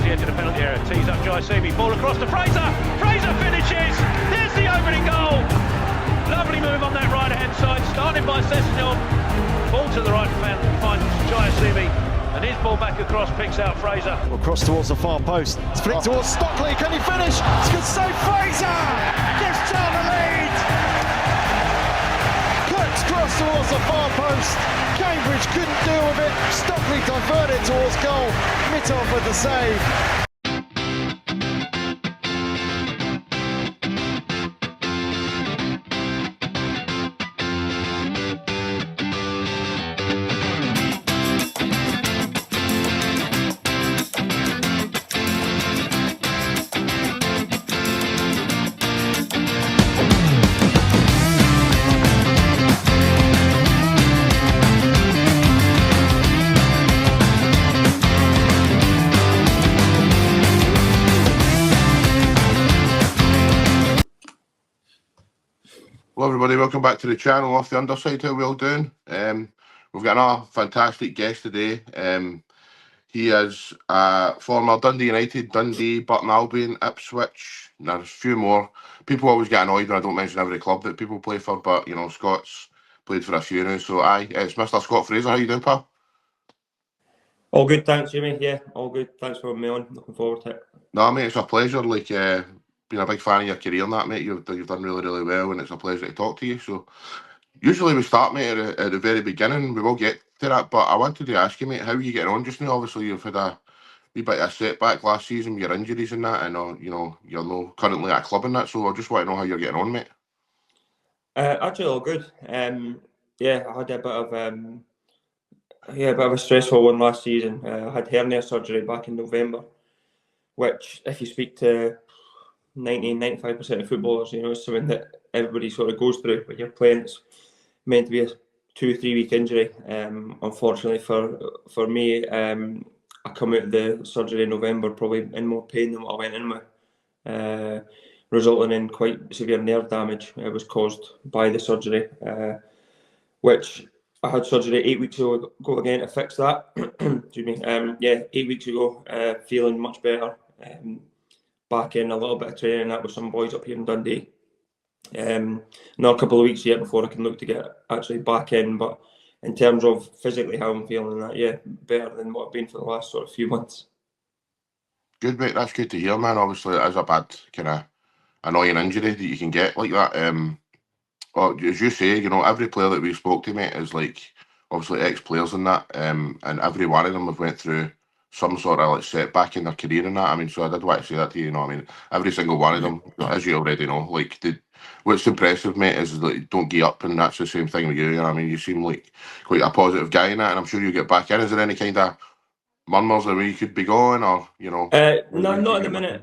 the edge of the penalty area. Tees up Jai-Sebi. Ball across to Fraser. Fraser finishes. There's the opening goal. Lovely move on that right-hand side. Started by Sessegnon. Ball to the right, finds Jai-Sebi. And his ball back across, picks out Fraser. Across towards the far post. Flick towards Stockley. Can he finish? It's good save. Fraser gives down the lead. Clips cross towards the far post. Cambridge couldn't deal with it. Stockley diverted towards goal. Mittoff with the save. Hello everybody, welcome back to the channel, Off The Underside. How are we all doing? We've got another fantastic guest today. He is former Dundee United, Dundee, Burton Albion, Ipswich. Now, there's a few more. People always get annoyed when I don't mention every club that people play for, but, you know, Scott's played for a few now. So, it's Mr. Scott Fraser. How you doing, pal? All good, thanks, Jimmy. Yeah, all good. Thanks for having me on. Looking forward to it. No, mate, it's a pleasure. Like, been a big fan of your career and that, mate. You've done really, really well, and it's a pleasure to talk to you. So, usually we start, mate, at the very beginning. We will get to that, but I wanted to ask you, mate, how are you getting on just now? Obviously, you've had a wee bit of a setback last season with your injuries and that, and you know, you're no currently at a club and that. So, I just want to know how you're getting on, mate. Actually, all good. Yeah, I had a bit of a stressful one last season. I had hernia surgery back in November, which, if you speak to 90-95% of footballers, you know, it's something that everybody sort of goes through when you're playing. It's meant to be a 2-3 week injury. Unfortunately for me, I come out of the surgery in November probably in more pain than what I went in with, resulting in quite severe nerve damage. It was caused by the surgery, which I had surgery 8 weeks ago again to fix that. Excuse me. 8 weeks ago, feeling much better. Back in a little bit of training that with some boys up here in Dundee. Not a couple of weeks yet before I can look to get actually back in, but in terms of physically how I'm feeling, that, yeah, better than what I've been for the last sort of few months. Good, mate. That's good to hear, man. Obviously, it is a bad kind of annoying injury that you can get like that. Well, as you say, you know, every player that we spoke to, mate, is like obviously ex-players and that, and every one of them have went through some sort of like setback in their career and that. I mean, so I did want to say that to you, you know. I mean, every single one of them, as you already know, like what's impressive, mate, is like don't give up, and that's the same thing with you. You know, I mean, you seem like quite a positive guy in that, and I'm sure you get back in. Is there any kind of murmurs of where you could be going, or you know? No, not at the minute.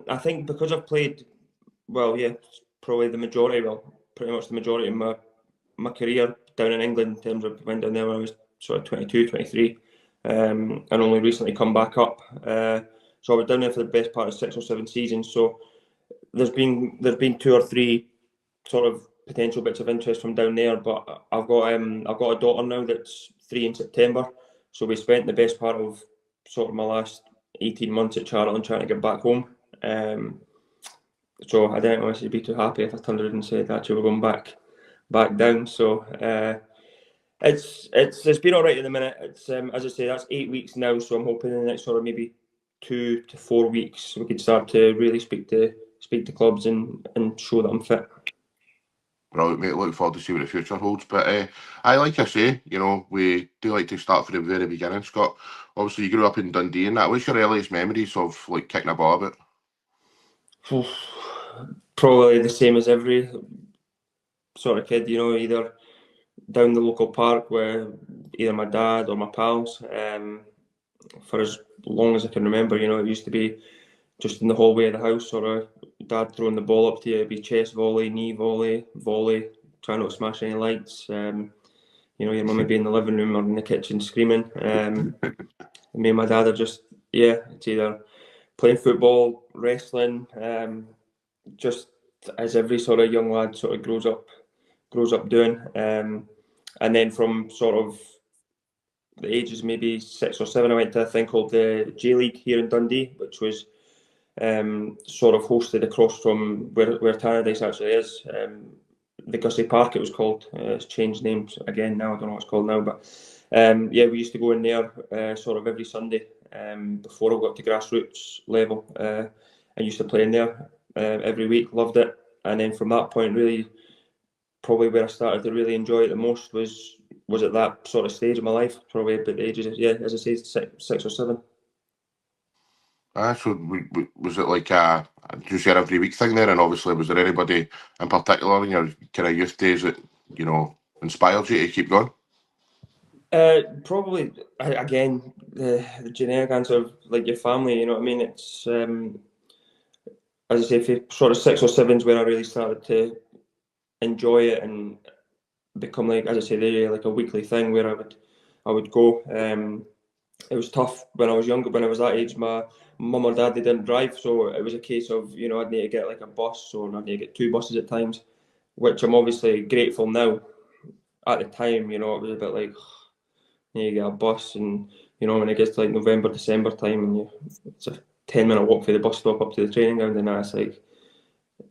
I think because I've played, well, yeah, probably pretty much the majority of my career down in England in terms of went down there when I was sort of 22, 23. And only recently come back up. So I was down there for the best part of 6 or 7 seasons. So there's been 2 or 3 sort of potential bits of interest from down there. But I've got a daughter now that's 3 in September. So we spent the best part of sort of my last 18 months at Charlton trying to get back home. So I didn't honestly be too happy if I turned around and said actually we're going back down. So It's been all right at the minute. It's as I say, that's 8 weeks now, so I'm hoping in the next sort of maybe 2 to 4 weeks we could start to really speak to clubs and show that I'm fit. Brilliant, mate. Look forward to see what the future holds. But like I say, you know, we do like to start from the very beginning, Scott. Obviously, you grew up in Dundee and that. What's your earliest memories of like kicking a ball about? Probably the same as every sort of kid, you know, either down the local park where either my dad or my pals, for as long as I can remember, you know, it used to be just in the hallway of the house, or dad throwing the ball up to you. It'd be chest volley, knee volley, trying not to smash any lights. You know, your mum would be in the living room or in the kitchen screaming. Me and my dad are just, it's either playing football, wrestling, just as every sort of young lad sort of grows up doing. And then from sort of the ages maybe 6 or 7, I went to a thing called the J League here in Dundee, which was sort of hosted across from where Tannadice actually is. The Gussie Park it was called. It's changed names again now. I don't know what it's called now, but yeah, we used to go in there sort of every Sunday before I got to grassroots level. I used to play in there every week. Loved it, and then from that point, really, probably where I started to really enjoy it the most was at that sort of stage of my life. Probably about the ages of, as I say, 6 or 7. So was it like just your every week thing there? And obviously, was there anybody in particular in your kind of youth days that, you know, inspired you to keep going? Probably, again, the generic answer of like your family, you know what I mean? It's, as I say, for sort of 6 or 7's where I really started to enjoy it and become, like, as I say, really like a weekly thing where I would go. It was tough when I was younger. When I was that age, my mum or dad, they didn't drive, so it was a case of, you know, I'd need to get like a bus, or I'd need to get 2 buses at times, which I'm obviously grateful now. At the time, you know, it was a bit like, you need to get a bus, and you know, when it gets to like November, December time, and it's a 10-minute walk from the bus stop up to the training ground, and that's like,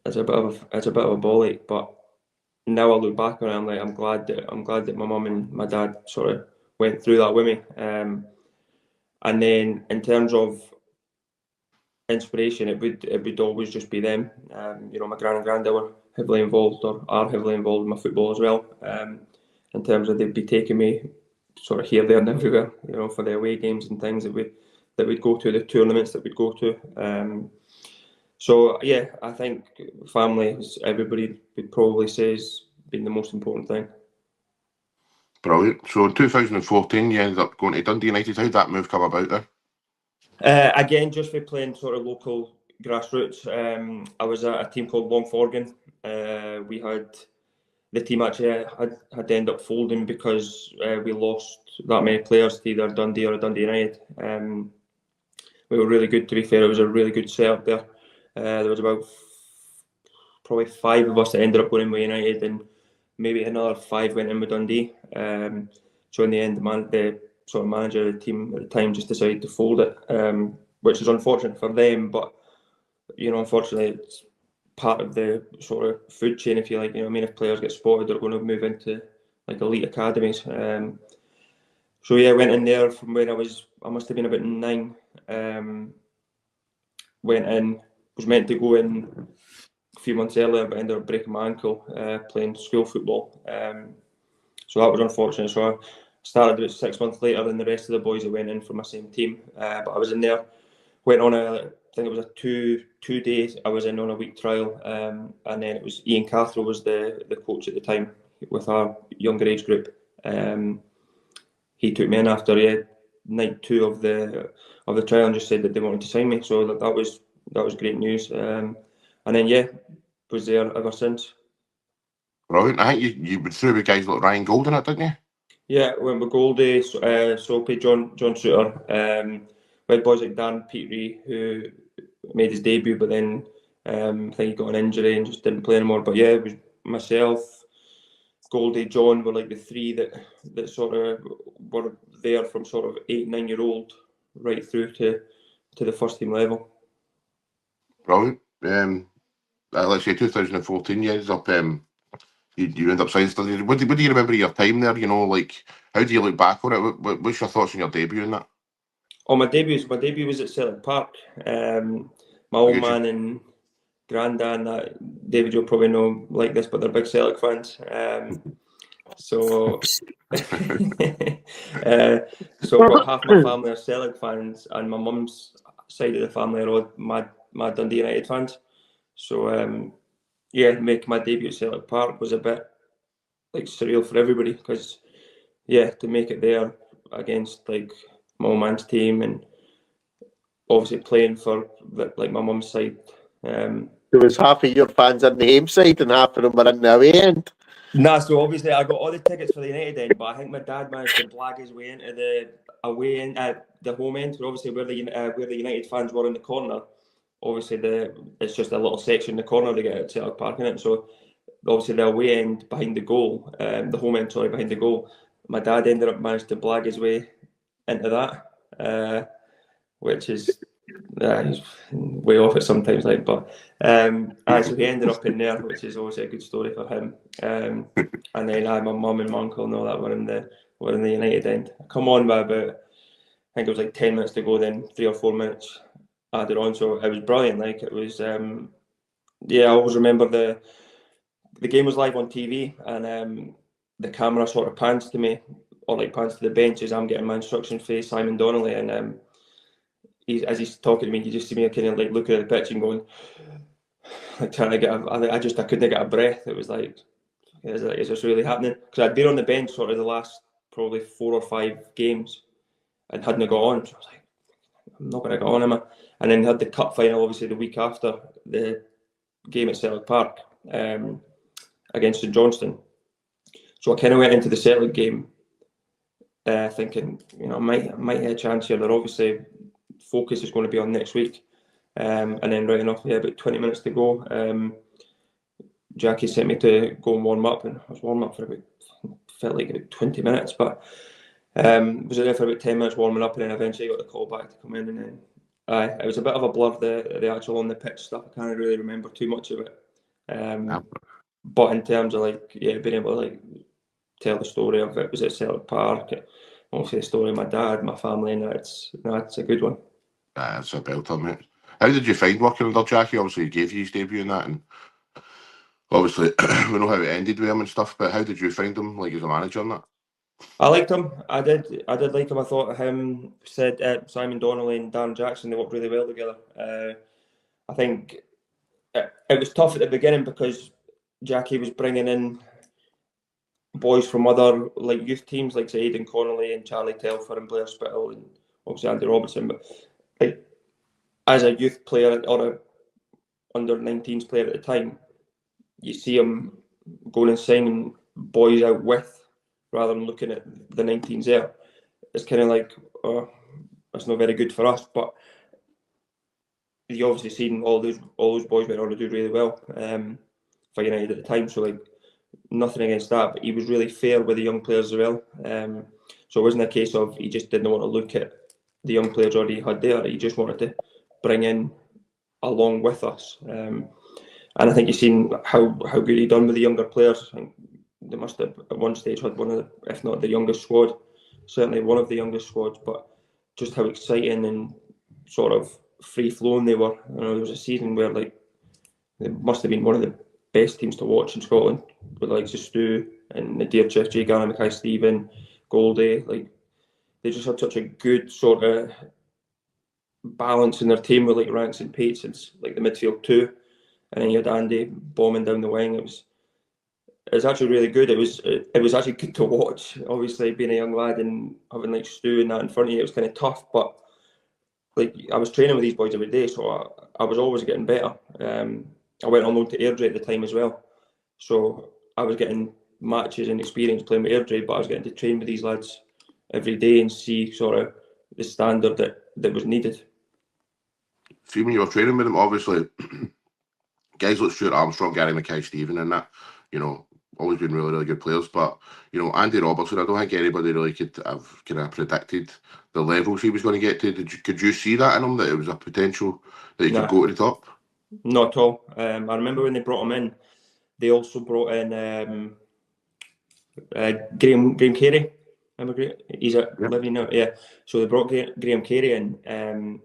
it's a bit of a ball ache. But now I look back on it, I'm like, I'm glad that my mum and my dad sort of went through that with me. And then in terms of inspiration, it would always just be them. You know, my gran and granddad were heavily involved, or are heavily involved in my football as well. In terms of, they'd be taking me sort of here, there, and everywhere, you know, for the away games and things that we'd go to, the tournaments that we'd go to. So yeah, I think family, as everybody would probably say, has been the most important thing. Brilliant. So in 2014, you ended up going to Dundee United. How did that move come about there? Again, just for playing sort of local grassroots. I was at a team called Longforgan. We had the team actually had ended up folding because we lost that many players to either Dundee or Dundee United. We were really good, to be fair. It was a really good setup there. There was about probably 5 of us that ended up going in with United, and maybe another 5 went in with Dundee. So in the end, the sort of manager of the team at the time just decided to fold it, which is unfortunate for them. But you know, unfortunately, it's part of the sort of food chain, if you like. You know what I mean? If players get spotted, they're going to move into like elite academies. So yeah, I went in there from when I must have been about 9. Went in, was meant to go in a few months earlier, but ended up breaking my ankle playing school football. So that was unfortunate. So I started about 6 months later than the rest of the boys that went in for my same team. But I was in there, went on I think it was a two days. I was in on a week trial, and then it was Ian Cathro was the coach at the time with our younger age group. He took me in after night 2 of the trial and just said that they wanted to sign me. So that was great news. And then was there ever since. Brilliant. I think you went through with guys like Ryan Golden, didn't you? Yeah, went with Goldie, Soapy, John Suter. We had boys like Dan Petrie, who made his debut, but then I think he got an injury and just didn't play anymore. But yeah, it was myself, Goldie, John were like the 3 that sort of were there from sort of 8-9-year-old right through to the first team level. Brilliant. Let's say 2014, you ended up you end up signing Dundee. What do you remember of your time there? You know, like, how do you look back on it? What's your thoughts on your debut in that? Oh, my debut was at Celtic Park. My old man and granddad and that, David, you'll probably know like this, but they're big Celtic fans. So about half my family are Celtic fans, and my mum's side of the family are all mad Dundee United fans. So making my debut at Celtic Park was a bit like surreal for everybody, because to make it there against like my old man's team, and obviously playing for like my mum's side. There was half of your fans on the home side and half of them were in the away end. Nah, so obviously I got all the tickets for the United end, but I think my dad managed to blag his way into the away end, the home end, where obviously where the United fans were in the corner. Obviously it's just a little section in the corner to get at Celtic Park in it. So obviously the away end behind the goal, the home end, sorry, behind the goal. My dad managed to blag his way into that, which is he's way off it sometimes. Like, but so he ended up in there, which is obviously a good story for him. And then my mum and my uncle and all that were in the United end. I come on by about, I think it was like 10 minutes to go, then 3 or 4 minutes added on. So it was brilliant. Like, it was, I always remember the game was live on TV, and the camera sort of pans to me, or like pans to the bench as I'm getting my instruction for Simon Donnelly, and as he's talking to me, you just see me kind of like looking at the pitch and going, like trying to get I couldn't get a breath. It was like, is this really happening? Because I'd been on the bench sort of the last probably 4 or 5 games and hadn't got on. So I was like, I'm not going to get on, am I? And then had the cup final, obviously, the week after the game at Celtic Park against St Johnstone. So I kind of went into the Celtic game thinking, I might have a chance here. They're obviously, focus is going to be on next week. And then right enough, about 20 minutes to go, Jackie sent me to go and warm up, and I was warming up for felt like about 20 minutes, but was there for about 10 minutes warming up, and then eventually got the call back to come in, and then it was a bit of a blur, the actual on the pitch stuff. I can't really remember too much of it. But in terms of being able to tell the story of it was at Celtic Park, obviously the story of my dad, my family, and it's a good one. It's a belter, mate. How did you find working under Jackie? Obviously, he gave you his debut in that, and obviously we know how it ended with him and stuff. But how did you find him, as a manager and that? I liked him. I did like him. I thought him, Simon Donnelly and Darren Jackson, they worked really well together. I think it was tough at the beginning because Jackie was bringing in boys from other youth teams, like say Aidan Connolly and Charlie Telfer and Blair Spittle and obviously Andy Robertson. But as a youth player or a under-19s player at the time, you see him going and signing boys out with, rather than looking at the 19s there. It's kind of that's not very good for us. But you obviously seen all those boys went on to do really well for United at the time. So nothing against that, but he was really fair with the young players as well. So it wasn't a case of he just didn't want to look at the young players already he had there. He just wanted to bring in along with us. And I think you've seen how good he done with the younger players. I think they must have at one stage had one of the, if not the youngest squad, certainly one of the youngest squads, but just how exciting and sort of free flowing they were. There was a season where they must have been one of the best teams to watch in Scotland, with Stu and Nadir Chef, Jay Garner, Mackay Stephen, Goldie. They just had such a good sort of balance in their team with Ranks and Pates and the midfield too. And then you had Andy bombing down the wing. It was actually really good. It was actually good to watch. Obviously, being a young lad and having Stu and that in front of you, it was kind of tough. But I was training with these boys every day, so I was always getting better. I went on loan to Airdrie at the time as well, so I was getting matches and experience playing with Airdrie, but I was getting to train with these lads every day and see sort of the standard that was needed. See, when you were training with them, obviously, guys like Stuart Armstrong, Gary Mackay-Stephen and that, always been really, really good players. But, Andy Robertson, I don't think anybody really could have kind of predicted the levels he was going to get to. Could you see that in him, that it was a potential that he could go to the top? Not at all. I remember when they brought him in, they also brought in Graham Carey. Remember, he's at Livy now. Yeah. So they brought Graham Carey in.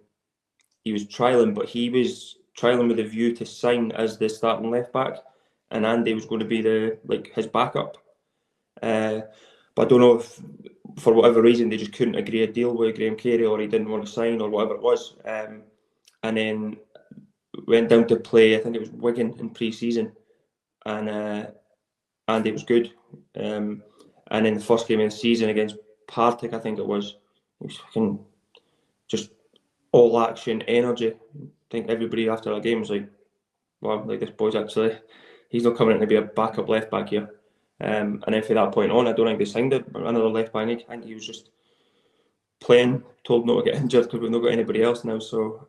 He was trialling, but he was trialling with a view to sign as the starting left back, and Andy was going to be his backup. But I don't know if for whatever reason they just couldn't agree a deal with Graham Carey, or he didn't want to sign, or whatever it was. And then went down to play, I think it was Wigan in pre-season, and Andy was good. And then the first game of the season against Partick, I think it was fucking just all action, energy. I think everybody after that game was like, wow, this boy's actually, he's not coming in to be a backup left back here. And then from that point on, I don't think they signed another left back. I think he was just playing, told not to get injured because we've not got anybody else now. So,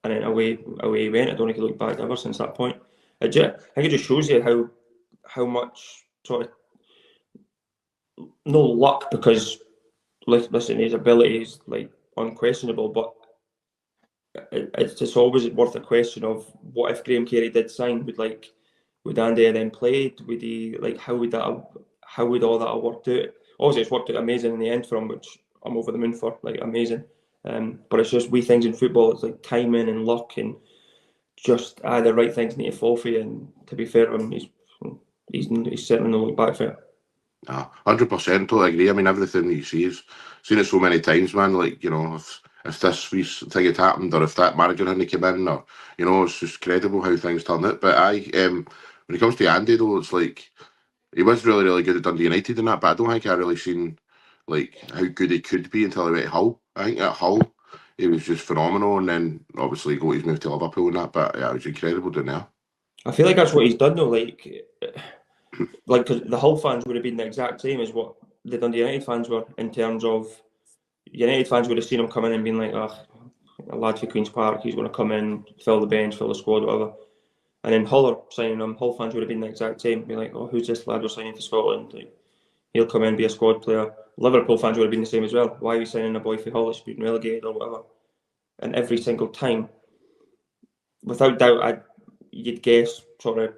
and then away he went. I don't think he looked back ever since that point. I think it just shows you how much sort of, no luck, because listen, his ability is like unquestionable, but it's just always worth a question of what if Graham Carey did sign? Would Andy have then played? Would he, like, how would all that have worked out? Obviously, it's worked out amazing in the end for him, which I'm over the moon for, like, amazing. But it's just wee things in football. It's like timing and luck, and just the right things need to fall for you. And to be fair to him, he's certainly no look back for it. 100%, totally agree. I mean, everything you see is seen it so many times, man. Like, you know, if this wee thing had happened, or if that manager hadn't come in, or, you know, it's just credible how things turn out. But when it comes to Andy, though, it's like he was really, really good at Dundee United and that, but I don't think I really seen like how good he could be until he went to Hull. I think at Hull he was just phenomenal, and then obviously got his move to Liverpool and that. But yeah, it was incredible down there. I feel like that's what he's done though. Like, cause the Hull fans would have been the exact same as what the Dundee United fans were, in terms of United fans would have seen him come in and been like, "Oh, a lad for Queen's Park, he's going to come in, fill the bench, fill the squad, whatever." And then Hull are signing him. Hull fans would have been the exact same, be like, "Oh, who's this lad we're signing for Scotland? Like, he'll come in, be a squad player." Liverpool fans would have been the same as well. Why are we signing a boy for Hull that's been relegated or whatever? And every single time, without doubt, you'd guess sort of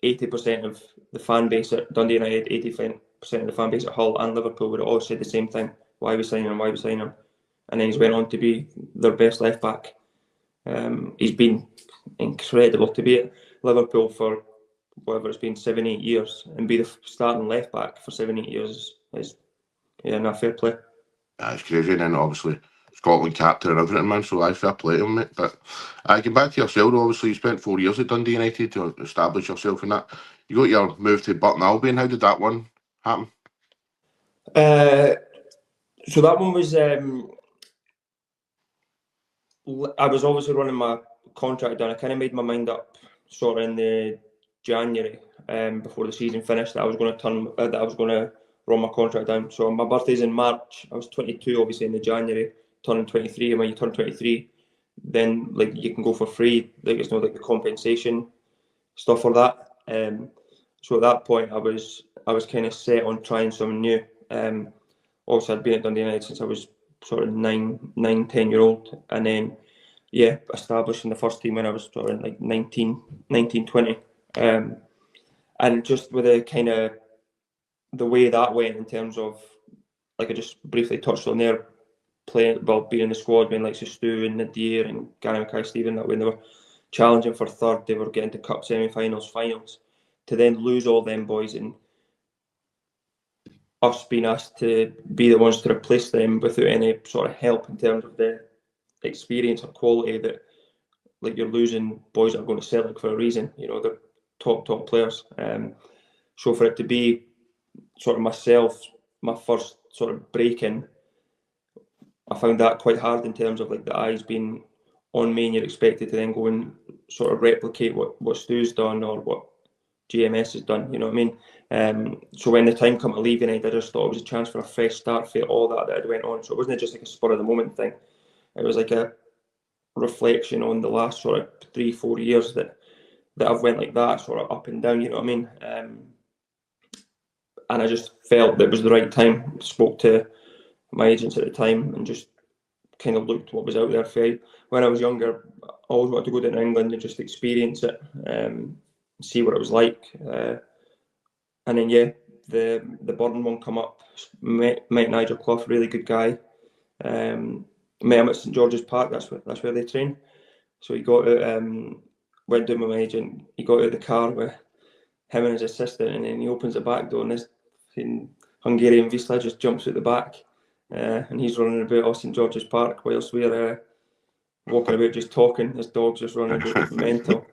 80% of the fan base at Dundee United, 80% of the fan base at Hull and Liverpool would have all said the same thing. Why are we signing him? Why are we signing him? And then he's went on to be their best left back. He's been incredible to be at Liverpool for whatever it's been, 7-8 years, and be the starting left back for 7-8 years is not fair play. It's crazy, and then obviously Scotland captain and everything, man. So I fair play to him, mate. But I get back to yourself. Obviously, you spent 4 years at Dundee United to establish yourself in that. You got your move to Burton Albion. How did that one happen? So that one was. I was obviously running my contract down. I kind of made my mind up sort of in the January before the season finished that I was going to run my contract down. So my birthday's in March. I was 22, obviously, in the January, turning 23. And when you turn 23, then like you can go for free. Like it's not like the compensation stuff for that. So at that point, I was kind of set on trying something new. Also, I'd been at Dundee United since I was sort of 10-year-old, and then established in the first team when I was sort of like 19, 20. And just with the kind of the way that went in terms of, like I just briefly touched on there, being in the squad, being like Stu and Nadir and Gary Mackay-Steven, that when they were challenging for third, they were getting to cup semi-finals, finals, to then lose all them boys and us being asked to be the ones to replace them without any sort of help in terms of the experience or quality, that like you're losing boys that are going to Celtic for a reason, you know, they're top players. So for it to be sort of myself, my first sort of break-in, I found that quite hard in terms of like the eyes being on me, and you're expected to then go and sort of replicate what Stu's done or what GMS has done, you know what I mean? So when the time come to leave United, I just thought it was a chance for a fresh start for all that had went on. So it wasn't just like a spur of the moment thing. It was like a reflection on the last sort of 3-4 years that I've went like that, sort of up and down, you know what I mean? And I just felt that it was the right time. Spoke to my agents at the time and just kind of looked what was out there for me. When I was younger, I always wanted to go down to England and just experience it, see what it was like. And then the Burton one come up. Met Nigel Clough, really good guy. Met him at St George's Park. That's where they train. So he got out, went down with my agent. He got out of the car with him and his assistant, and then he opens the back door, and this Hungarian Wisla just jumps out the back, and he's running about off St George's Park whilst we're walking about just talking. His dog's just running about mental.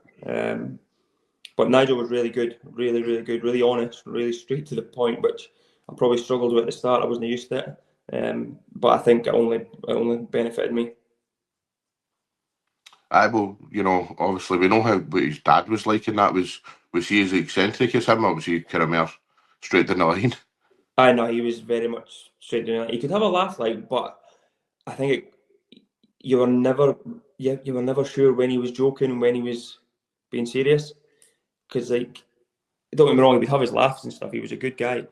But Nigel was really good, really, really good, really honest, really straight to the point, which I probably struggled with at the start. I wasn't used to it, but I think it only benefited me. Well, you know, obviously we know what his dad was like, and that was he as eccentric as him, or was he kind of more straight down the line? I know he was very much straight down the line. He could have a laugh, but I think you were never sure when he was joking and when he was being serious. Because, like, don't get me wrong, he would have his laughs and stuff. He was a good guy.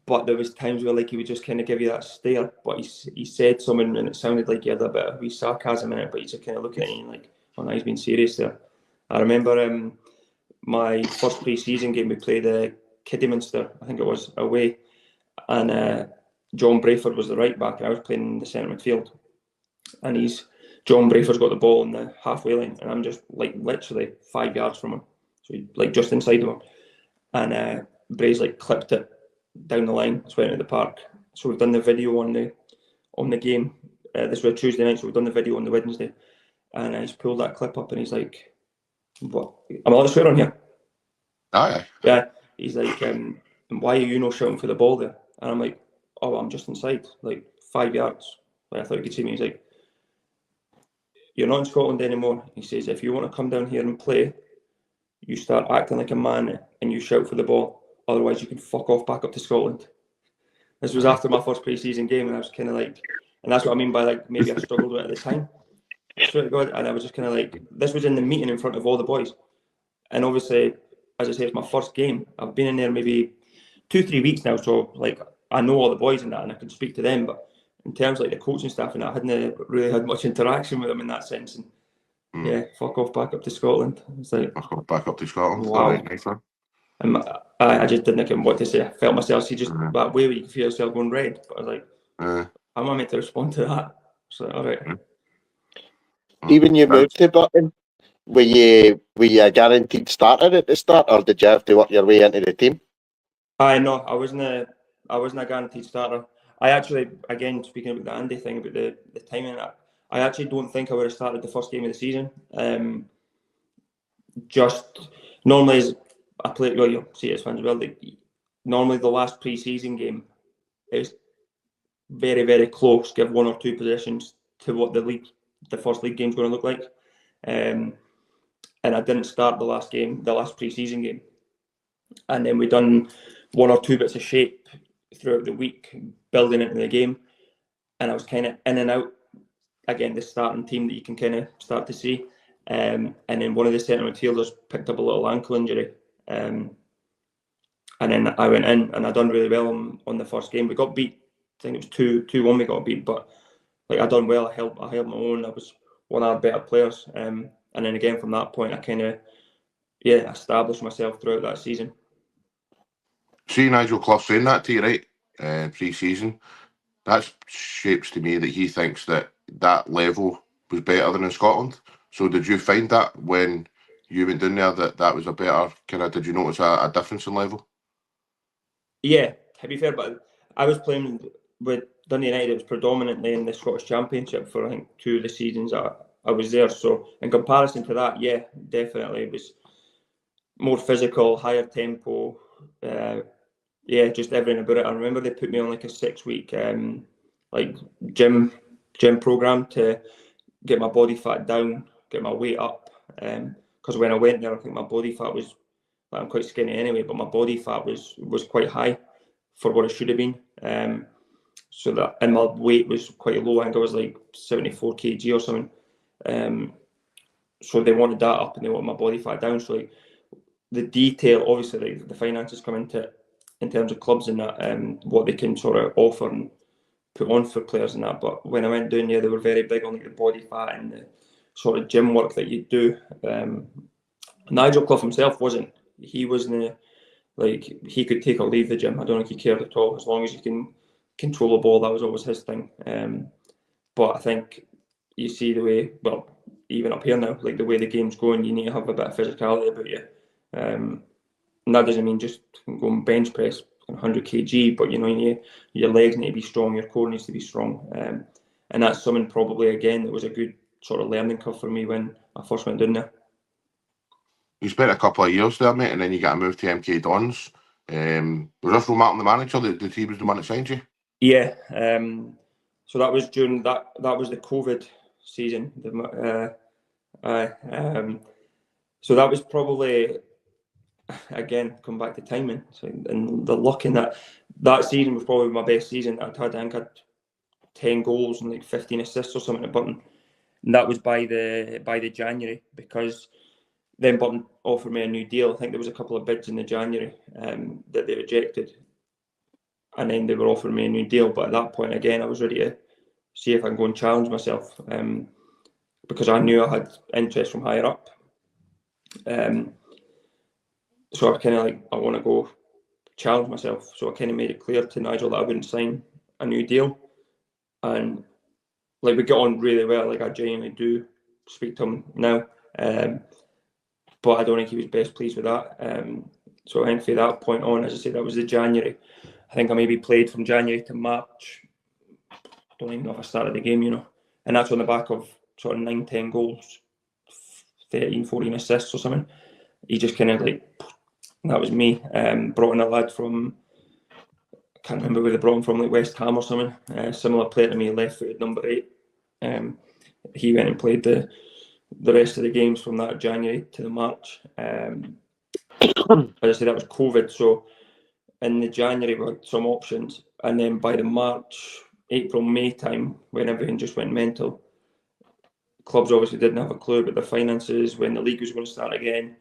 but there was times where like he would just kind of give you that stare, but he said something and it sounded like he had a bit of wee sarcasm in it, but he's just kind of looking at you like, oh no, he's being serious there. I remember my first pre-season game, we played Kidderminster, I think it was, away, and John Brayford was the right back and I was playing in the centre midfield, and John Brayford's got the ball in the halfway line and I'm just like literally 5 yards from him, so like just inside of him, and Bray's like clipped it down the line. It's went into the park. So we've done the video on the game. This was a Tuesday night, so we've done the video on the Wednesday, and he's pulled that clip up and he's like, "What? I'm allowed to swear on here?" Aye. Yeah. He's like, "Why are you not shouting for the ball there?" And I'm like, "Oh, I'm just inside, like 5 yards. Like I thought you could see me." He's like, "You're not in Scotland anymore." He says, "If you want to come down here and play, you start acting like a man and you shout for the ball. Otherwise, you can fuck off back up to Scotland." This was after my first pre-season game, and I was kind of like, and that's what I mean by like maybe I struggled with it at the time. I swear to God, and I was just kind of like, this was in the meeting in front of all the boys, and obviously, as I say, it's my first game. I've been in there maybe 2-3 weeks now, so like I know all the boys and that, and I can speak to them. But in terms of like the coaching staff and that, I hadn't really had much interaction with them in that sense. And yeah, fuck off back up to Scotland. It's like Fuck off back up to Scotland. wow. Right, nice one. And I just didn't know what to say. I felt myself, see, just that way where you can feel yourself going red. But I was like, how am I meant to respond to that? So, all right. Even you moved to Burton, were you a guaranteed starter at the start, or did you have to work your way into the team? No, I wasn't a guaranteed starter. I actually, again, speaking about the Andy thing, about the timing, I actually don't think I would have started the first game of the season. Just normally, as I play, well, you'll see it as fans as well. Normally, the last pre-season game is very, very close. Give 1 or 2 positions to what the first league game's going to look like. And I didn't start the last pre-season game. And then we done 1 or 2 bits of shape throughout the week, building into the game. And I was kind of in and out. Again, the starting team that you can kind of start to see. And then one of the centre midfielders picked up a little ankle injury. And then I went in and I done really well on the first game. We got beat. I think it was 2-1 we got beat, but like I done well. I held my own. I was one of our better players. And then again from that point, I kind of established myself throughout that season. See Nigel Clough saying that to you, right? Pre-season. That shapes to me that he thinks that level was better than in Scotland. So did you find that when you went down there that was a better kind of? Did you notice a difference in level? Yeah, to be fair, but I was playing with Dundee United. It was predominantly in the Scottish Championship for I think 2 of the seasons I was there. So in comparison to that, yeah, definitely it was more physical, higher tempo. Just everything about it. I remember they put me on like a 6-week like gym program to get my body fat down, get my weight up. Because when I went there, I think my body fat was, like, I'm quite skinny anyway, but my body fat was quite high for what it should have been. And my weight was quite low. I think I was like 74 kg or something. So they wanted that up and they wanted my body fat down. So like the detail, obviously the finances come into it in terms of clubs and that, what they can sort of offer and put on for players and that. But when I went down there, they were very big on like the body fat and the sort of gym work that you do. Nigel Clough himself wasn't. He wasn't like he could take or leave the gym. I don't think he cared at all. As long as you can control the ball, that was always his thing. But I think you see the way, well, even up here now, like the way the game's going, you need to have a bit of physicality about you. And that doesn't mean just go and bench press 100 kg, but you know, your legs need to be strong, your core needs to be strong. And that's something probably, again, that was a good sort of learning curve for me when I first went down there. You spent a couple of years there, mate, and then you got a move to MK Dons. Was this Phil Martin the manager? The team was the one that signed you? Yeah. So that was during that was the COVID season. So that was probably, again, come back to timing. So, and the luck in that season was probably my best season. I think I had 10 goals and like 15 assists or something at Burton. And that was by the January, because then Burton offered me a new deal. I think there was a couple of bids in the January that they rejected. and then they were offering me a new deal. But at that point, again, I was ready to see if I can go and challenge myself, because I knew I had interest from higher up. So I was kind of like, I want to go challenge myself. So I kind of made it clear to Nigel that I wouldn't sign a new deal. And like, we got on really well. Like, I genuinely do speak to him now. But I don't think he was best pleased with that. So I think from that point on, as I said, that was the January. I think I maybe played from January to March. I don't even know if I started the game, you know. And that's on the back of sort of 9-10 goals, 13-14 assists or something. He just kind of like, that was me. Brought in a lad from, I can't remember where they brought him from, like West Ham or something. Similar player to me, left-footed, number 8. He went and played the rest of the games from that January to the March. As I said, that was COVID. So in the January, we had some options. And then by the March, April, May time, when everything just went mental, clubs obviously didn't have a clue about their finances, when the league was going to start again.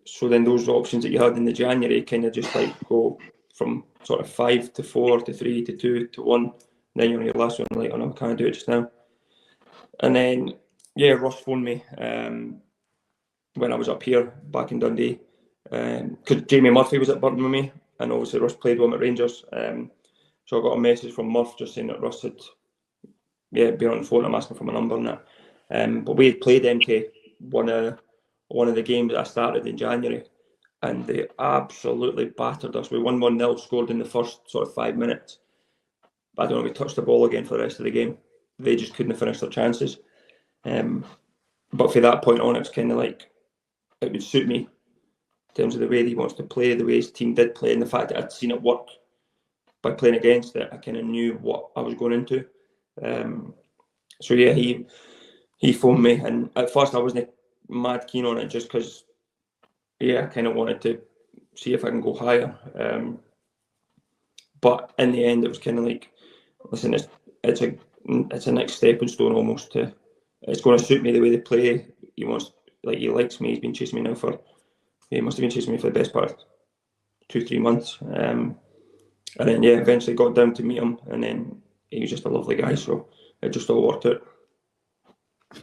So then those options that you had in the January kind of just like go from sort of 5 to 4 to 3 to 2 to 1. And then you're on your last one, like, oh no, I can't do it just now. And then, yeah, Ross phoned me when I was up here back in Dundee, because Jamie Murphy was at Burton with me, and obviously Russ played with him at Rangers. So I got a message from Murph just saying that Russ had been on the phone. I'm asking for my number and that. But we had played MK one of the games that I started in January, and they absolutely battered us. We won 1-0, scored in the first sort of 5 minutes. I don't know, we touched the ball again for the rest of the game. They just couldn't finish their chances. But from that point on, it's kind of like, it would suit me in terms of the way that he wants to play, the way his team did play, and the fact that I'd seen it work by playing against it. I kind of knew what I was going into. So yeah, he phoned me, and at first I wasn't mad keen on it, just because, I kind of wanted to see if I can go higher. But in the end, it was kind of like, listen, it's a next stepping stone almost to. It's going to suit me the way they play. He likes me. He's been chasing me now he must have been chasing me for the best part of 2-3 months. And then, eventually got down to meet him, and then he was just a lovely guy, so it just all worked out.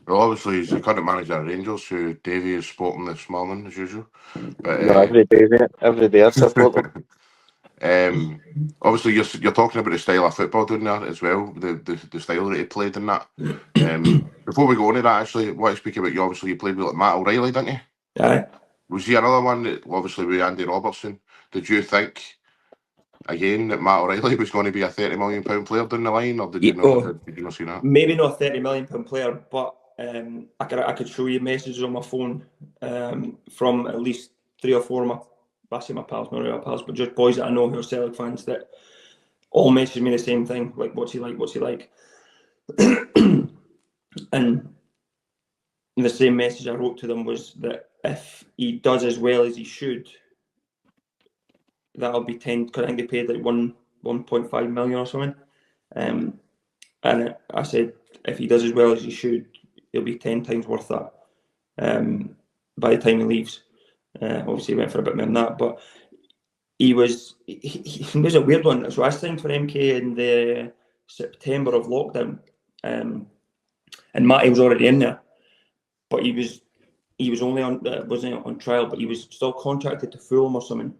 Well, obviously, he's the current manager at Rangers, who Davey has spoken this morning, as usual. But, every day, mate. Every day I support him. Obviously, you're talking about the style of football down there as well, the style that he played in that. Before we go into that, actually, I want to speak about you. Obviously, you played with like Matt O'Reilly, didn't you? Aye. Was he another one that, obviously, with Andy Robertson? Did you think, again, that Matt O'Reilly was going to be a £30 million player down the line, or did you not see that? Maybe not a £30 million player, but I could show you messages on my phone from at least 3 or 4 of my pals, not really my pals, but just boys that I know who are Celtic fans, that all message me the same thing, like, what's he like? And the same message I wrote to them was that if he does as well as he should, that'll be 10, because I think they paid like 1.5 million or something. And I said, if he does as well as he should, he'll be 10 times worth that by the time he leaves. Obviously, he went for a bit more than that, but he was a weird one. So I signed for MK in the September of lockdown, and Matty was already in there, but he was only wasn't on trial, but he was still contracted to Fulham or something.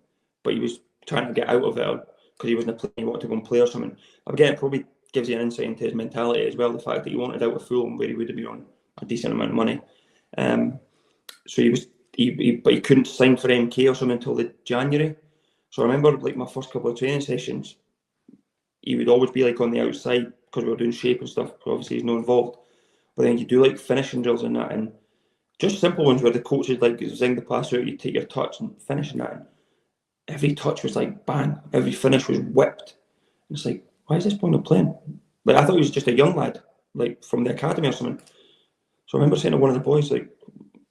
But he was trying to get out of it because he wasn't playing. He wanted to go and play or something. Again, it probably gives you an insight into his mentality as well. The fact that he wanted out of Fulham, where he would have been on a decent amount of money. So he couldn't sign for MK or something until the January. So I remember, like, my first couple of training sessions, he would always be like on the outside because we were doing shape and stuff. Obviously, he's not involved. But then you do like finishing drills and that, and just simple ones where the coaches like zing the pass out, you take your touch and finish and that. And every touch was like bang. Every finish was whipped. And it's like, why is this boy not playing? Like, I thought he was just a young lad, like from the academy or something. So I remember saying to one of the boys, like,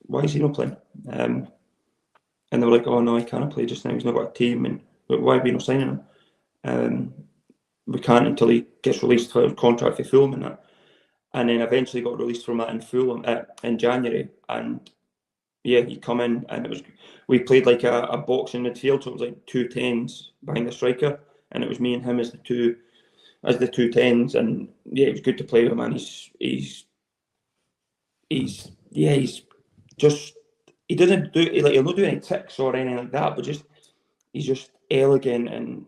why is he not playing? And they were like, oh no, he can't play just now. He's not got a team. And like, why are we not signing him? We can't until he gets released for a contract for Fulham and that. And then eventually got released from that in Fulham in January. And yeah, he come in, and we played like a box in midfield, so it was like 2 10s behind the striker. and it was me and him as the two 10s, and yeah, it was good to play with him, man. He's just, he doesn't do, like, he'll not do any tricks or anything like that, but just, he's just elegant and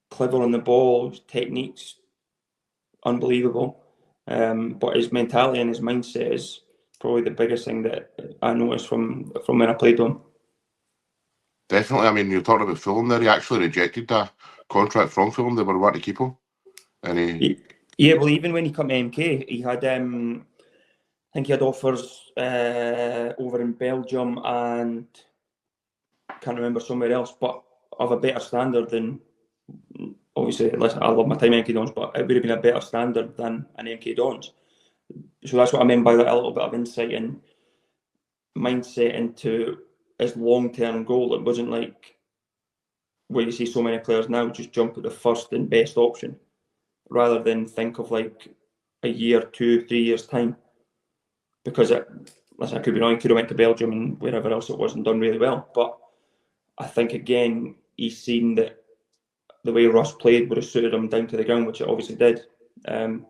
clever on the ball. His technique's unbelievable. But his mentality and his mindset is probably the biggest thing that I noticed from when I played him. Definitely. I mean, you're talking about Fulham there. He actually rejected the contract from Fulham. They were wanting to keep him. And yeah, well, even when he came to MK, he had, I think he had offers over in Belgium and can't remember somewhere else, but of a better standard than, obviously, listen, I love my time at MK Dons, but it would have been a better standard than an MK Dons. So that's what I meant by that, a little bit of insight and mindset into his long-term goal. It wasn't like where you see so many players now just jump at the first and best option, rather than think of like a year, 2, 3 years time. Because listen, I could be wrong, he could have went to Belgium and wherever else it was and done really well. But I think, again, he's seen that the way Ross played would have suited him down to the ground, which it obviously did. And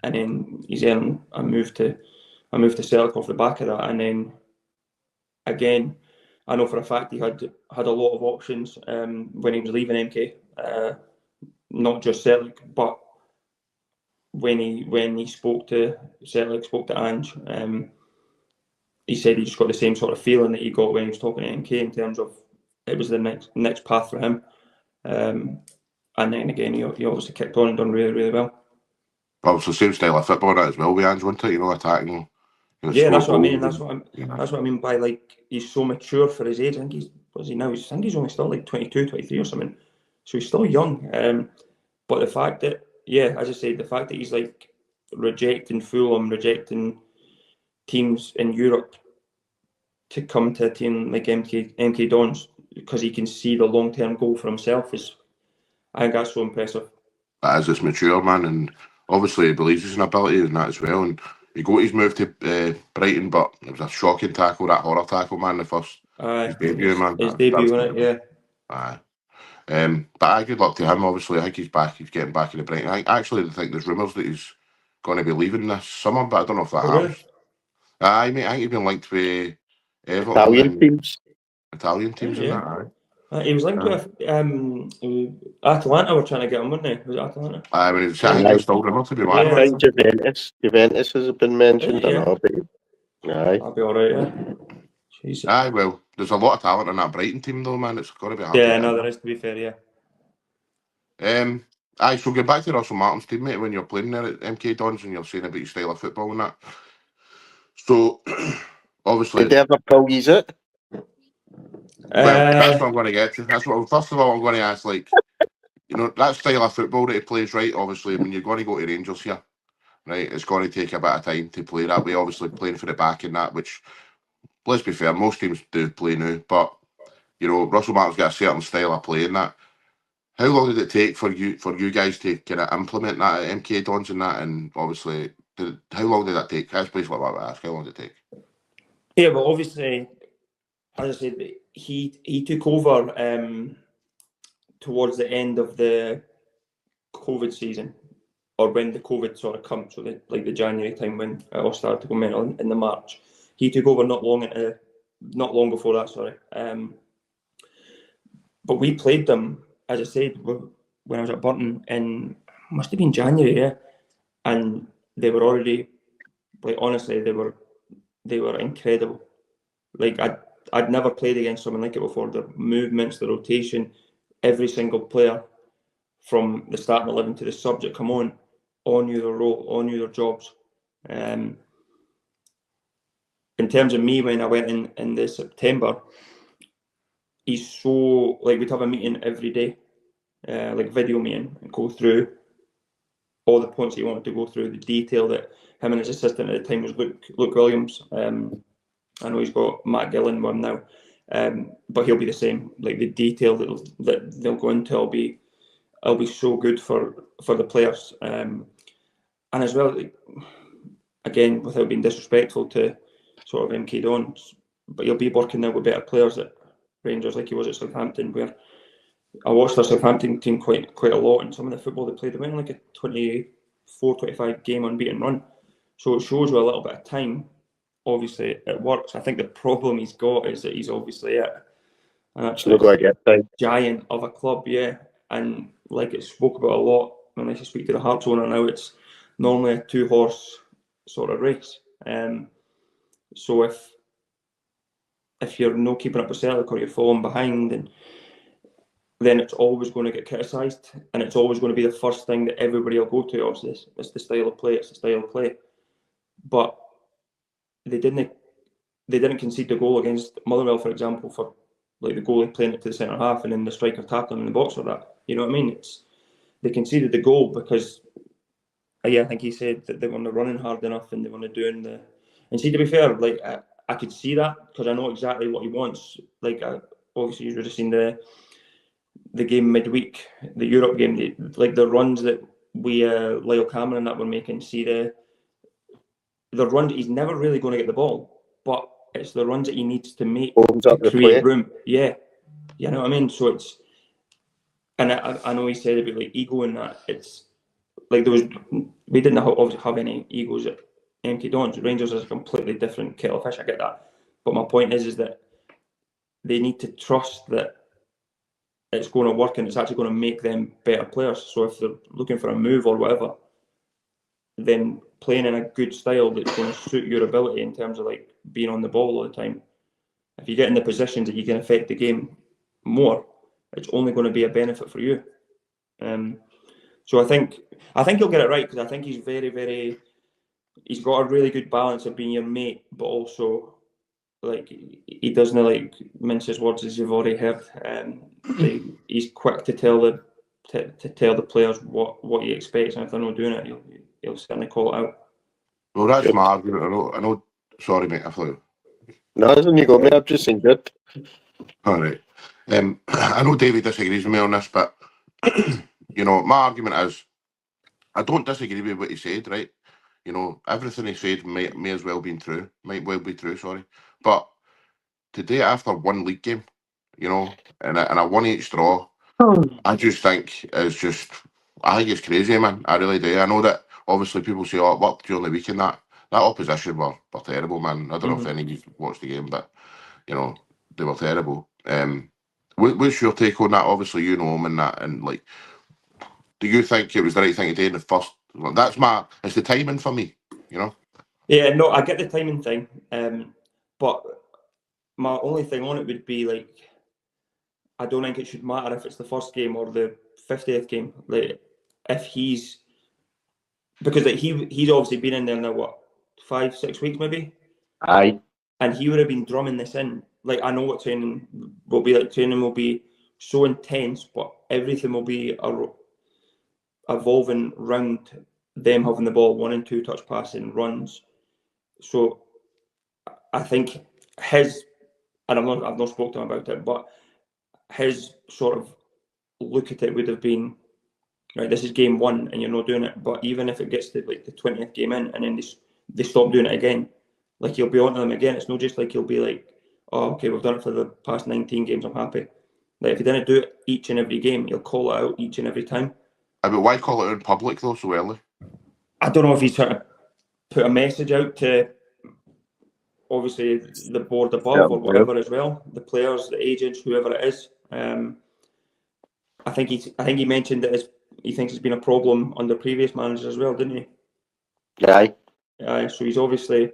then he's earned a move to Celtic off the back of that. And then, again, I know for a fact he had a lot of options when he was leaving MK, not just Celtic, but when he spoke to Celtic, spoke to Ange, he said he just got the same sort of feeling that he got when he was talking to MK in terms of it was the next path for him. And then again, he obviously kicked on and done really, really well. Well, it's the same style of football that as well with Ange, wasn't it? You know, attacking. Yeah, that's what I mean. That's what I mean by, like, he's so mature for his age. I think he's only still like 22, 23 or something. So he's still young. But the fact that, yeah, as I said, the fact that he's like rejecting Fulham, rejecting teams in Europe to come to a team like MK Dons because he can see the long-term goal for himself I think that's so impressive. That is this mature, man, and obviously he believes in his ability and that as well. And he got his move to Brighton, but it was a shocking tackle, that horror tackle, man, his debut, man. His debut, wasn't it? Yeah. But good luck to him, obviously. I think he's back. He's getting back into Brighton. I think there's rumours that he's going to be leaving this summer, but I don't know if that happens. I think he's been linked with Everton Italian teams and that. He was linked with Atalanta. Were trying to get him, weren't they? Was it Atalanta? I mean, it's still rumour to be I think Juventus has been mentioned. I'll be alright. Yeah. Well, there's a lot of talent in that Brighton team, though, man. It's got to be hard. Yeah, no, there is, to be fair. Yeah. So get back to Russell Martin's team, mate. When you're playing there at MK Dons and you're saying about your style of football and that. So, obviously, did they ever pull you it? Well, that's what I'm going to get to. First of all, I'm going to ask, like, you know, that style of football that he plays, right? Obviously, when you're going to go to Rangers here, right, it's going to take a bit of time to play that way. Obviously, playing for the back and that, which, let's be fair, most teams do play now. But, you know, Russell Martin's got a certain style of play in that. How long did it take for you guys to kind of implement that at MK Dons and that? And obviously, how long did that take? That's basically what I ask. How long did it take? Yeah, but obviously, as I said, he took over towards the end of the COVID season, or when the COVID sort of come, so the January time when it all started to go mental in the March. He took over not long before that. Sorry, but we played them, as I said, when I was at Burton in must have been January, yeah, and they were already, like, honestly, they were incredible. Like, I'd never played against someone like it before. The movements, the rotation, every single player from the starting 11 to the subject come on, all knew their role, all knew their jobs. In terms of me, when I went in the September, he's so, like, we'd have a meeting every day, like video meeting, and go through all the points he wanted to go through, the detail that him and his assistant at the time was Luke Williams. I know he's got Matt Gillen with him now, but he'll be the same. Like, the detail that they'll go into, it'll be so good for the players. And as well, like, again, without being disrespectful to sort of MK Dons, but he'll be working now with better players at Rangers, like he was at Southampton, where I watched their Southampton team quite a lot, and some of the football they played, they went on like a 24-25 game unbeaten run. So it shows you a little bit of time. Obviously, it works. I think the problem he's got is that he's obviously an absolute giant of a club, yeah. And like it's spoke about a lot, when I speak to the Hearts owner now, it's normally a 2-horse sort of race. So if you're not keeping up with Celtic or you're falling behind, and then it's always going to get criticised, and it's always going to be the first thing that everybody will go to. Obviously, it's the style of play. It's the style of play. But they didn't concede the goal against Motherwell, for example, for like the goalie playing it to the centre half and then the striker tackling in the box or that. You know what I mean? They conceded the goal because, I think he said that they weren't running hard enough and they weren't doing the. And see, to be fair, like I could see that because I know exactly what he wants. Like obviously, you would have seen the game midweek, the Europe game, the runs that Lyle Cameron and that were making. See the runs. He's never really going to get the ball, but it's the runs that he needs to make to create room. Yeah, you know what I mean. So it's, and I know he said about like ego and that. It's like we didn't have any egos at MK Dons. Rangers is a completely different kettle of fish. I get that, but my point is that they need to trust that it's going to work and it's actually going to make them better players. So if they're looking for a move or whatever, then playing in a good style that's going to suit your ability in terms of like being on the ball all the time. If you get in the positions that you can affect the game more, it's only going to be a benefit for you. So I think he'll get it right, because I think he's very, very. He's got a really good balance of being your mate, but also like he doesn't like mince his words, as you've already heard. He's quick to tell the players what he expects, and if they're not doing it, he'll certainly call it out. Well, that's my argument. I know. Sorry, mate. I thought. No, you got me. I've just seen good. All right. I know David disagrees with me on this, but you know, my argument is I don't disagree with what he said. Right? You know, everything he said may as well be true. Might well be true. Sorry, but today after one league game, you know, and a 1-8 draw, I just think I think it's crazy, man. I really do. I know that obviously people say, "Oh, it worked during the week," and that opposition were terrible, man. I don't know if any of you watched the game, but you know, they were terrible. What's your take on that? Obviously, you know them and that, and like, do you think it was the right thing to do in the first? It's the timing for me, you know. Yeah, no, I get the timing thing, but my only thing on it would be like, I don't think it should matter if it's the first game or the 50th game. Like, if he's because like he's obviously been in there now, what, 5-6 weeks maybe? Aye. And he would have been drumming this in. Like, I know what training will be like. Training will be so intense, but everything will be evolving round them having the ball, 1 and 2 touch passing, runs. So I think his, and I've not spoken to him about it, but his sort of look at it would have been, right, this is game 1 and you're not doing it. But even if it gets to like the 20th game in and then they stop doing it again, like, he'll be on to them again. It's not just like he'll be like, oh, okay, we've done it for the past 19 games, I'm happy. Like, if he didn't do it each and every game, he'll call it out each and every time. But why call it out in public though so early? I don't know if he's trying to put a message out to obviously the board above or whatever as well, the players, the agents, whoever it is. I think he mentioned that he thinks it's been a problem under previous managers as well, didn't he? Aye. So he's obviously,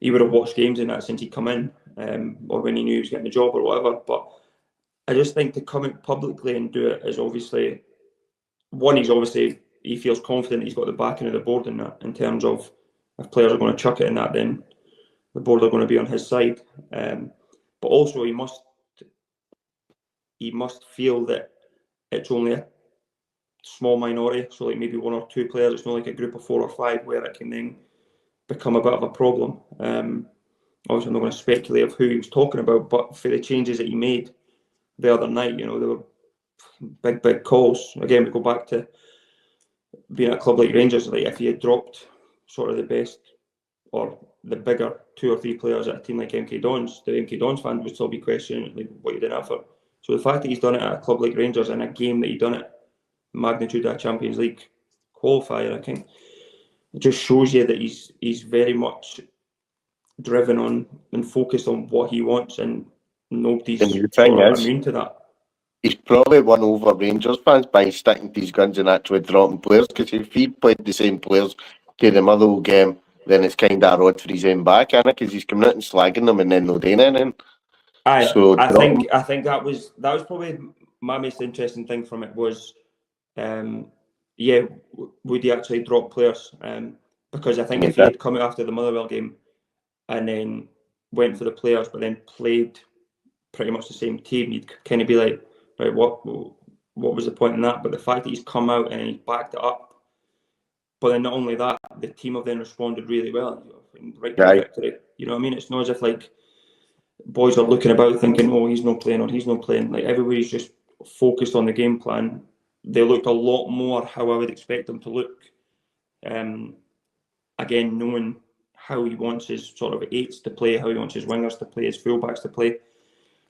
he would have watched games in that since he come in, or when he knew he was getting the job or whatever. But I just think to come out publicly and do it is obviously, one, he feels confident he's got the backing of the board in that, in terms of if players are going to chuck it in that, then the board are going to be on his side. But also he must feel that it's only a small minority, so like maybe 1 or 2 players. It's not like a group of 4 or 5 where it can then become a bit of a problem. Obviously, I'm not going to speculate of who he was talking about, but for the changes that he made the other night, you know, there were big calls. Again, we go back to being at a club like Rangers. Like, if he had dropped sort of the best or the bigger 2 or 3 players at a team like MK Dons, the MK Dons fans would still be questioning like what you did that for. So the fact that he's done it at a club like Rangers in a game that he done it magnitude of a Champions League qualifier, I think it just shows you that he's very much driven on and focused on what he wants, and nobody's immune to that. He's probably won over Rangers fans by sticking to his guns and actually dropping players, because if he played the same players to the Motherwell game, then it's kind of a rod for his own back, isn't it? Because he's coming out and slagging them and then no doing anything. I think that was probably my most interesting thing from it was, would he actually drop players? Because I think if he had come out after the Motherwell game and then went for the players, but then played pretty much the same team, you'd kind of be like, right, what was the point in that? But the fact that he's come out and he's backed it up, but then not only that, the team have then responded really well, right to victory. You know what I mean? It's not as if like boys are looking about thinking, oh, he's not playing or he's not playing. Like everybody's just focused on the game plan. They looked a lot more how I would expect them to look. Again, knowing how he wants his sort of eights to play, how he wants his wingers to play, his fullbacks to play.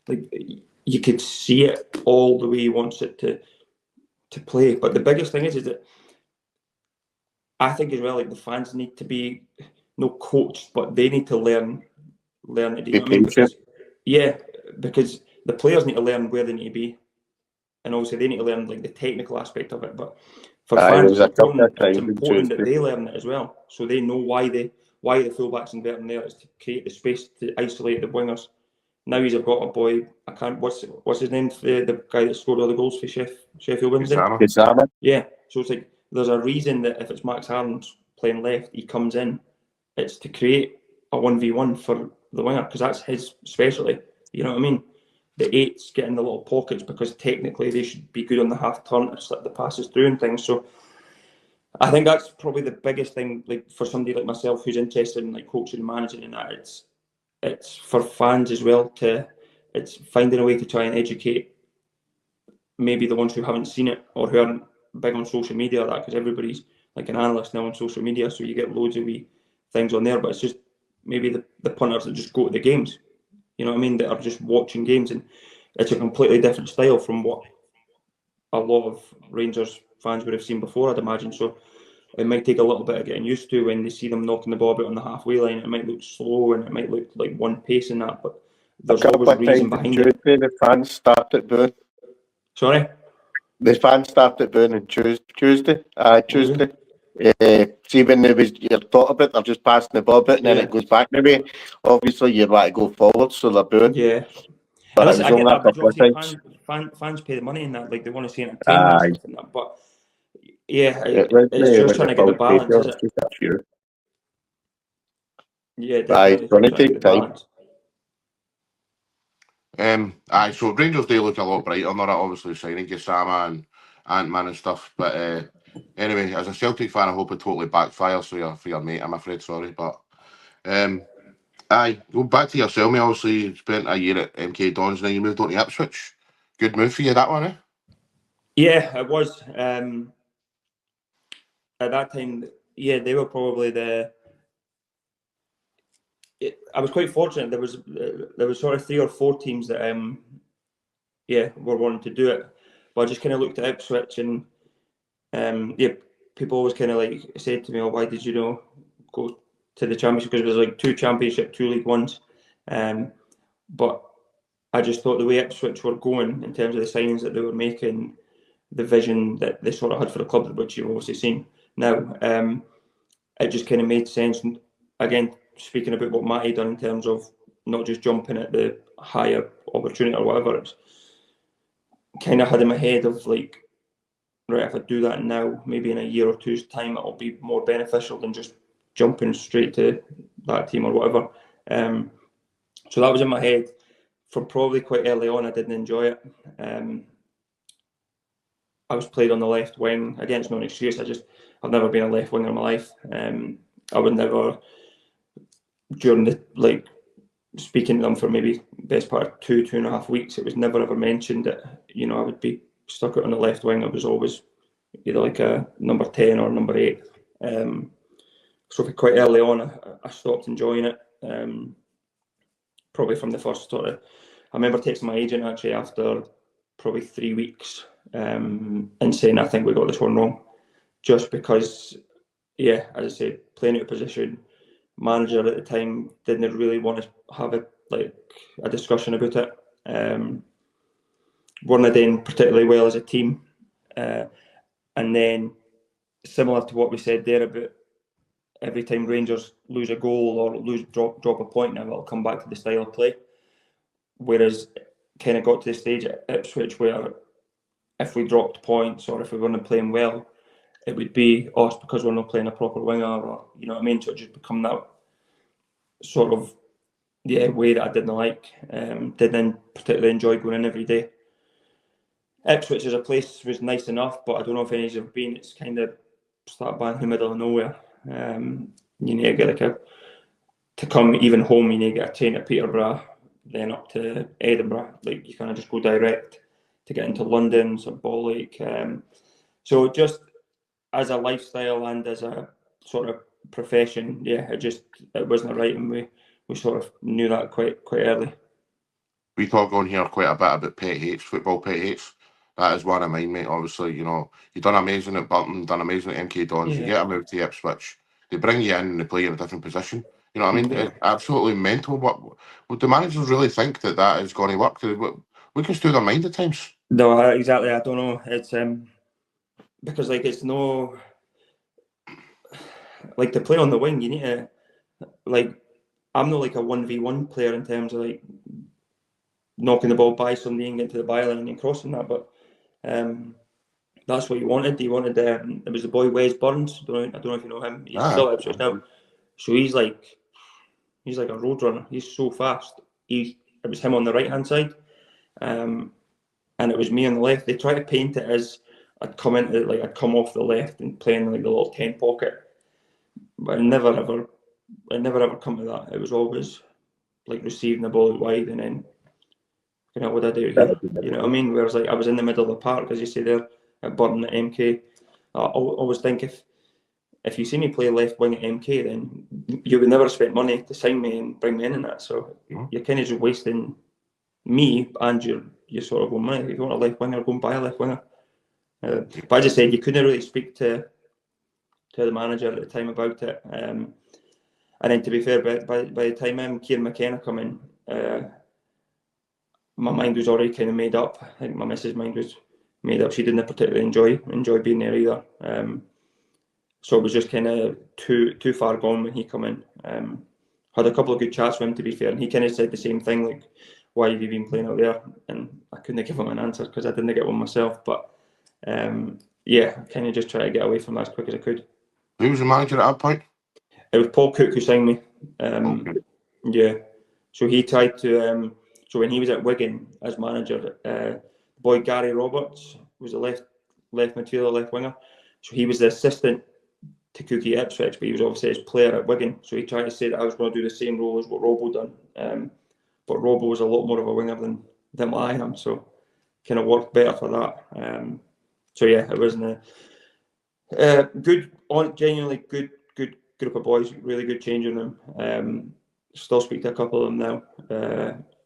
Like you could see it all the way he wants it to play. But the biggest thing is that I think as well, like the fans need to be coached, but they need to learn to do. You know what I mean? Because the players need to learn where they need to be, and obviously they need to learn like the technical aspect of it. But for fans, it's important that they learn it as well, so they know why the fullbacks inverting there is to create the space to isolate the wingers. Now he's got a boy. I can't. What's his name? The guy that scored all the goals for Sheffield Wednesday. Yeah. So it's like there's a reason that if it's Max Harlan's playing left, he comes in. It's to create a 1v1 for the winger, because that's his specialty. You know what I mean? The eights get in the little pockets because technically they should be good on the half turn to slip the passes through and things. So I think that's probably the biggest thing, like for somebody like myself who's interested in like coaching and managing and that. It's for fans as well it's finding a way to try and educate maybe the ones who haven't seen it or who aren't big on social media or that, because everybody's like an analyst now on social media, so you get loads of wee things on there, but it's just maybe the punters that just go to the games, you know what I mean, that are just watching games, and it's a completely different style from what a lot of Rangers fans would have seen before, I'd imagine. So it might take a little bit of getting used to when they see them knocking the ball about on the halfway line. It might look slow and it might look like one pace in that, but there's always a reason behind it. The fans started booing. Sorry? The fans started booing on Tuesday. Tuesday. See when you're thought about, they're just passing the ball a bit and then it goes back maybe. Obviously you'd like to go forward, so they're booing. Yeah. But listen, I get that, fans pay the money in that, like they want to see entertainment and stuff like that, but it's just trying to get the balance, is it? Yeah, definitely. It's going to take time. So Rangers do look a lot brighter. They're obviously signing Gassama and Ant-Man and stuff. But anyway, as a Celtic fan, I hope it totally backfires for your mate, I'm afraid, sorry. But go back to yourself, mate. Obviously, you spent a year at MK Dons, now you moved on to Ipswich. Good move for you, that one, eh? Yeah, it was. At that time, they were probably I was quite fortunate. There was sort of 3 or 4 teams that were wanting to do it, but I just kind of looked at Ipswich and people always kind of like said to me, "Oh, why did you go to the Championship?" Because it was like 2 Championship, 2 League Ones, but I just thought the way Ipswich were going in terms of the signings that they were making, the vision that they sort of had for the club, which you've obviously seen now, it just kind of made sense. And again, speaking about what Matty done in terms of not just jumping at the higher opportunity or whatever, it's kind of had in my head of like, right, if I do that now, maybe in a year or two's time, it'll be more beneficial than just jumping straight to that team or whatever. So that was in my head from probably quite early on. I didn't enjoy it. I was played on the left wing. Again, it's not an excuse. I've never been a left winger in my life. I would never, during the speaking to them for maybe best part of 2.5 weeks, it was never ever mentioned that I would be stuck out on the left wing. I was always either like a number 10 or number 8. So for quite early on, I stopped enjoying it. Probably from the first I remember texting my agent actually after probably 3 weeks and saying, I think we got this one wrong. Just because, yeah, as I say, playing out of position, manager at the time didn't really want to have a discussion about it. Weren't doing particularly well as a team. And then, similar to what we said there about every time Rangers lose a goal or drop a point, now it'll come back to the style of play. Whereas kind of got to the stage at Ipswich where if we dropped points or if we weren't playing well, it would be us because we're not playing a proper winger, or you know what I mean. So it just become that sort of way that I didn't like. Didn't particularly enjoy going in every day. Ipswich as a place was nice enough, but I don't know if any of you have been. It's kind of start back in the middle of nowhere. You need to get to come even home. You need to get a train at Peterborough, then up to Edinburgh. Like you kind of just go direct to get into London, St Bollock. So just as a lifestyle and as a sort of profession, it wasn't right, and we sort of knew that quite early. We talk on here quite a bit about pet hates, football pet hates. That is one of mine, mate. Obviously, you know, you've done amazing at Burton, done amazing at MK Dons. You get them out to Ipswich, they bring you in and they play you in a different position. You know what I mean? It's absolutely mental. What do managers really think that is going to work? We can steal their mind at times. No, exactly. I don't know. It's because it's no to play on the wing. You need to I'm not a 1v1 player in terms of knocking the ball by somebody and getting to the byline and then crossing that, but that's what you wanted. You wanted it was the boy Wes Burns. I don't know if you know him. He's still at Ipswich now. So he's like a road runner. He's so fast. It was him on the right hand side, and it was me on the left. They tried to paint it as I'd come into I'd come off the left and play in the little 10 pocket, but it never ever come to that. It was always receiving the ball wide and then what I do here. You know what I mean? Whereas I was in the middle of the park, as you say there, at Burton at MK. I always think if you see me play left wing at MK, then you would never have spent money to sign me and bring me in that. So you're kind of just wasting me and your sort of money. If you want a left winger, go and buy a left winger. But as I said, you couldn't really speak to the manager at the time about it. And then to be fair, by the time Kieran McKenna come in, my mind was already kind of made up. I think my missus' mind was made up. She didn't particularly enjoy being there either. So it was just kind of too far gone when he come in. Had a couple of good chats with him, to be fair, and he kind of said the same thing, why have you been playing out there? And I couldn't give him an answer because I didn't get one myself. But kind of just try to get away from that as quick as I could. Who was the manager at that point? It was Paul Cook who signed me. Yeah. So he tried to. So when he was at Wigan as manager, the boy Gary Roberts was a left midfielder, left winger. So he was the assistant to Cookie at Ipswich, but he was obviously his player at Wigan. So he tried to say that I was going to do the same role as what Robbo done. But Robbo was a lot more of a winger than what I am. So kind of worked better for that. It wasn't a genuinely good group of boys, really good changing room. Still speak to a couple of them now.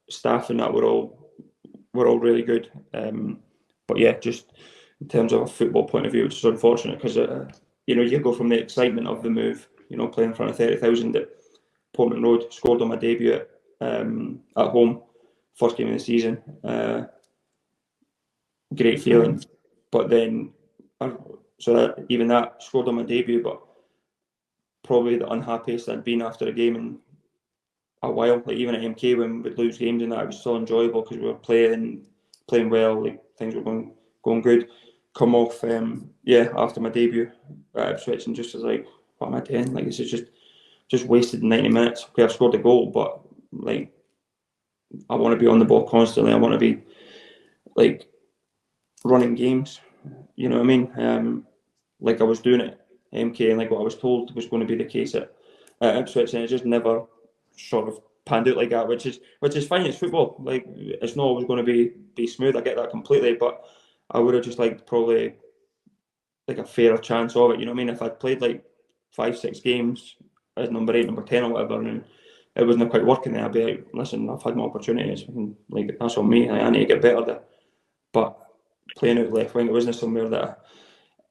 Staff and that were all really good. Just in terms of a football point of view, which is unfortunate because you go from the excitement of the move, playing in front of 30,000 at Portman Road, scored on my debut at home, first game of the season. Great feeling, but then even that scored on my debut, but probably the unhappiest I'd been after a game in a while. Even at MK when we'd lose games and that, it was still enjoyable because we were playing well, things were going good. Come off after my debut at Ipswich and just was what am I doing? This is just wasted 90 minutes. Okay, I've scored a goal, but I want to be on the ball constantly. I want to be running games. You know what I mean? I was doing it at MK and what I was told was going to be the case at Ipswich, and it just never sort of panned out like that, which is fine. It's football. It's not always going to be smooth. I get that completely, but I would have just liked probably a fairer chance of it. You know what I mean? If I'd played 5-6 games as number 8, number 10 or whatever, and it wasn't quite working there, I'd be listen, I've had my opportunities, and that's on me. I need to get better there. but playing out left wing, it wasn't somewhere that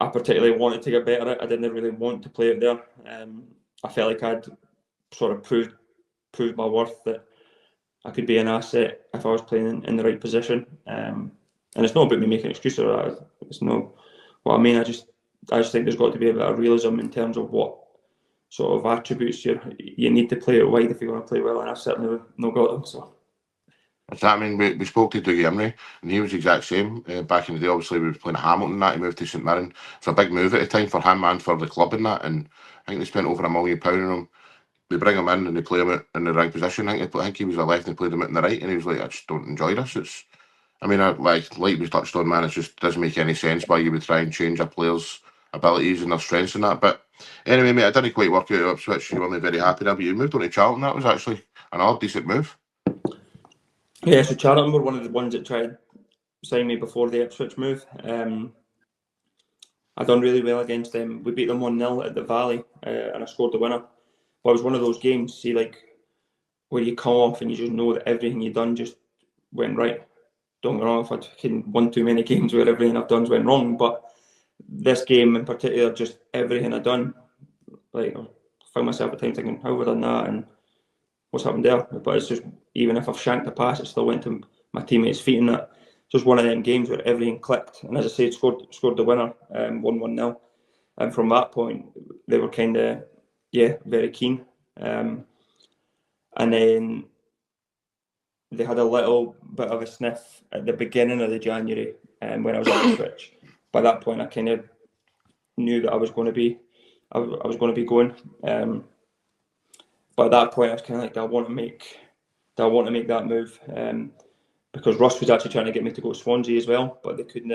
I particularly wanted to get better at. I didn't really want to play out there. I felt like I'd sort of proved my worth, that I could be an asset if I was playing in the right position. And it's not about me making excuses or that. It's not what I mean. I just think there's got to be a bit of realism in terms of what sort of attributes you need to play out wide if you want to play well, and I've certainly not got them. So. That's that. I mean, we spoke to Dougie Emery, and he was the exact same. Back in the day, obviously, we were playing Hamilton and that. He moved to St Mirren. It's a big move at the time for him and for the club and that. And I think they spent over £1 million on him. They bring him in and they play him out in the right position. I think he was a left and they played him out in the right. And he was like, I just don't enjoy this. Like we touched on, man, it just doesn't make any sense why you would try and change a player's abilities and their strengths and that. But anyway, mate, I didn't quite work out at Ipswich. You weren't very happy there, but you moved on to Charlton. That was actually another decent move. Yeah, so Charlton were one of the ones that tried to sign me before the Ipswich move. I done really well against them. We beat them 1-0 at the Valley, and I scored the winner. But it was one of those games, see, like, where you come off and you just know that everything you've done just went right. Don't get me wrong, I've had one too many games where everything I've done went wrong, but this game in particular, just everything I've done, like, I found myself at times thinking, how have I done that and what's happened there? But it's just, even if I've shanked a pass, it still went to my teammates' feet, and that. Just one of them games where everything clicked, and as I said, scored the winner, 1-1-0, and from that point they were kind of very keen, and then they had a little bit of a sniff at the beginning of the January, when I was at Ipswich. By that point, I kind of knew that I was going to be going. But at that point, I was kind of like, do I want to make that move? Because Russ was actually trying to get me to go to Swansea as well, but they couldn't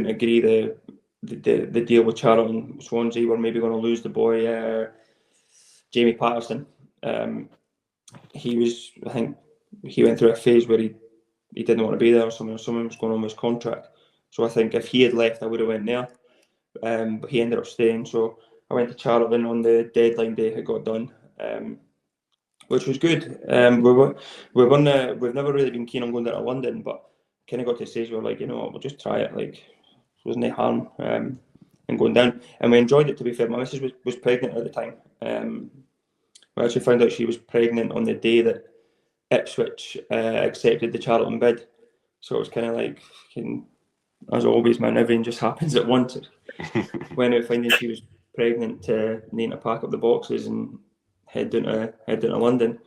agree the deal with Charlton. Swansea were maybe going to lose the boy Jamie Patterson. I think he went through a phase where he didn't want to be there, or something was going on with his contract. So I think if he had left, I would have went there. But he ended up staying. So I went to Charlton on the deadline day. It got done, which was good. We've never really been keen on going down to London, but kind of got to the stage where we're like, you know what, we'll just try it. Like, there wasn't any harm in going down, and we enjoyed it. To be fair, my missus was pregnant at the time. We actually found out she was pregnant on the day that Ipswich accepted the Charlton bid. So it was kind of like, as always, man, everything just happens at once. When I finding she was pregnant, needing to pack up the boxes and head down to London.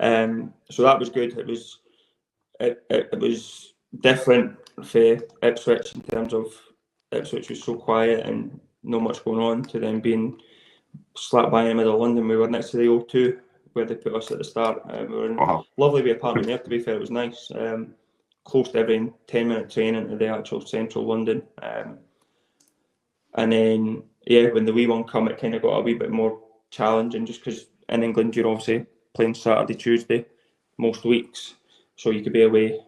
So that was good. It was different for Ipswich in terms of Ipswich was so quiet and not much going on, to them being slap bang in the middle of London. We were next to the O2 where they put us at the start. We were in a lovely wee apartment there, to be fair. It was nice. Close to every 10-minute train into the actual central London. And then, when the wee one come, it kind of got a wee bit more challenging, just because in England you're obviously playing Saturday, Tuesday most weeks. So you could be away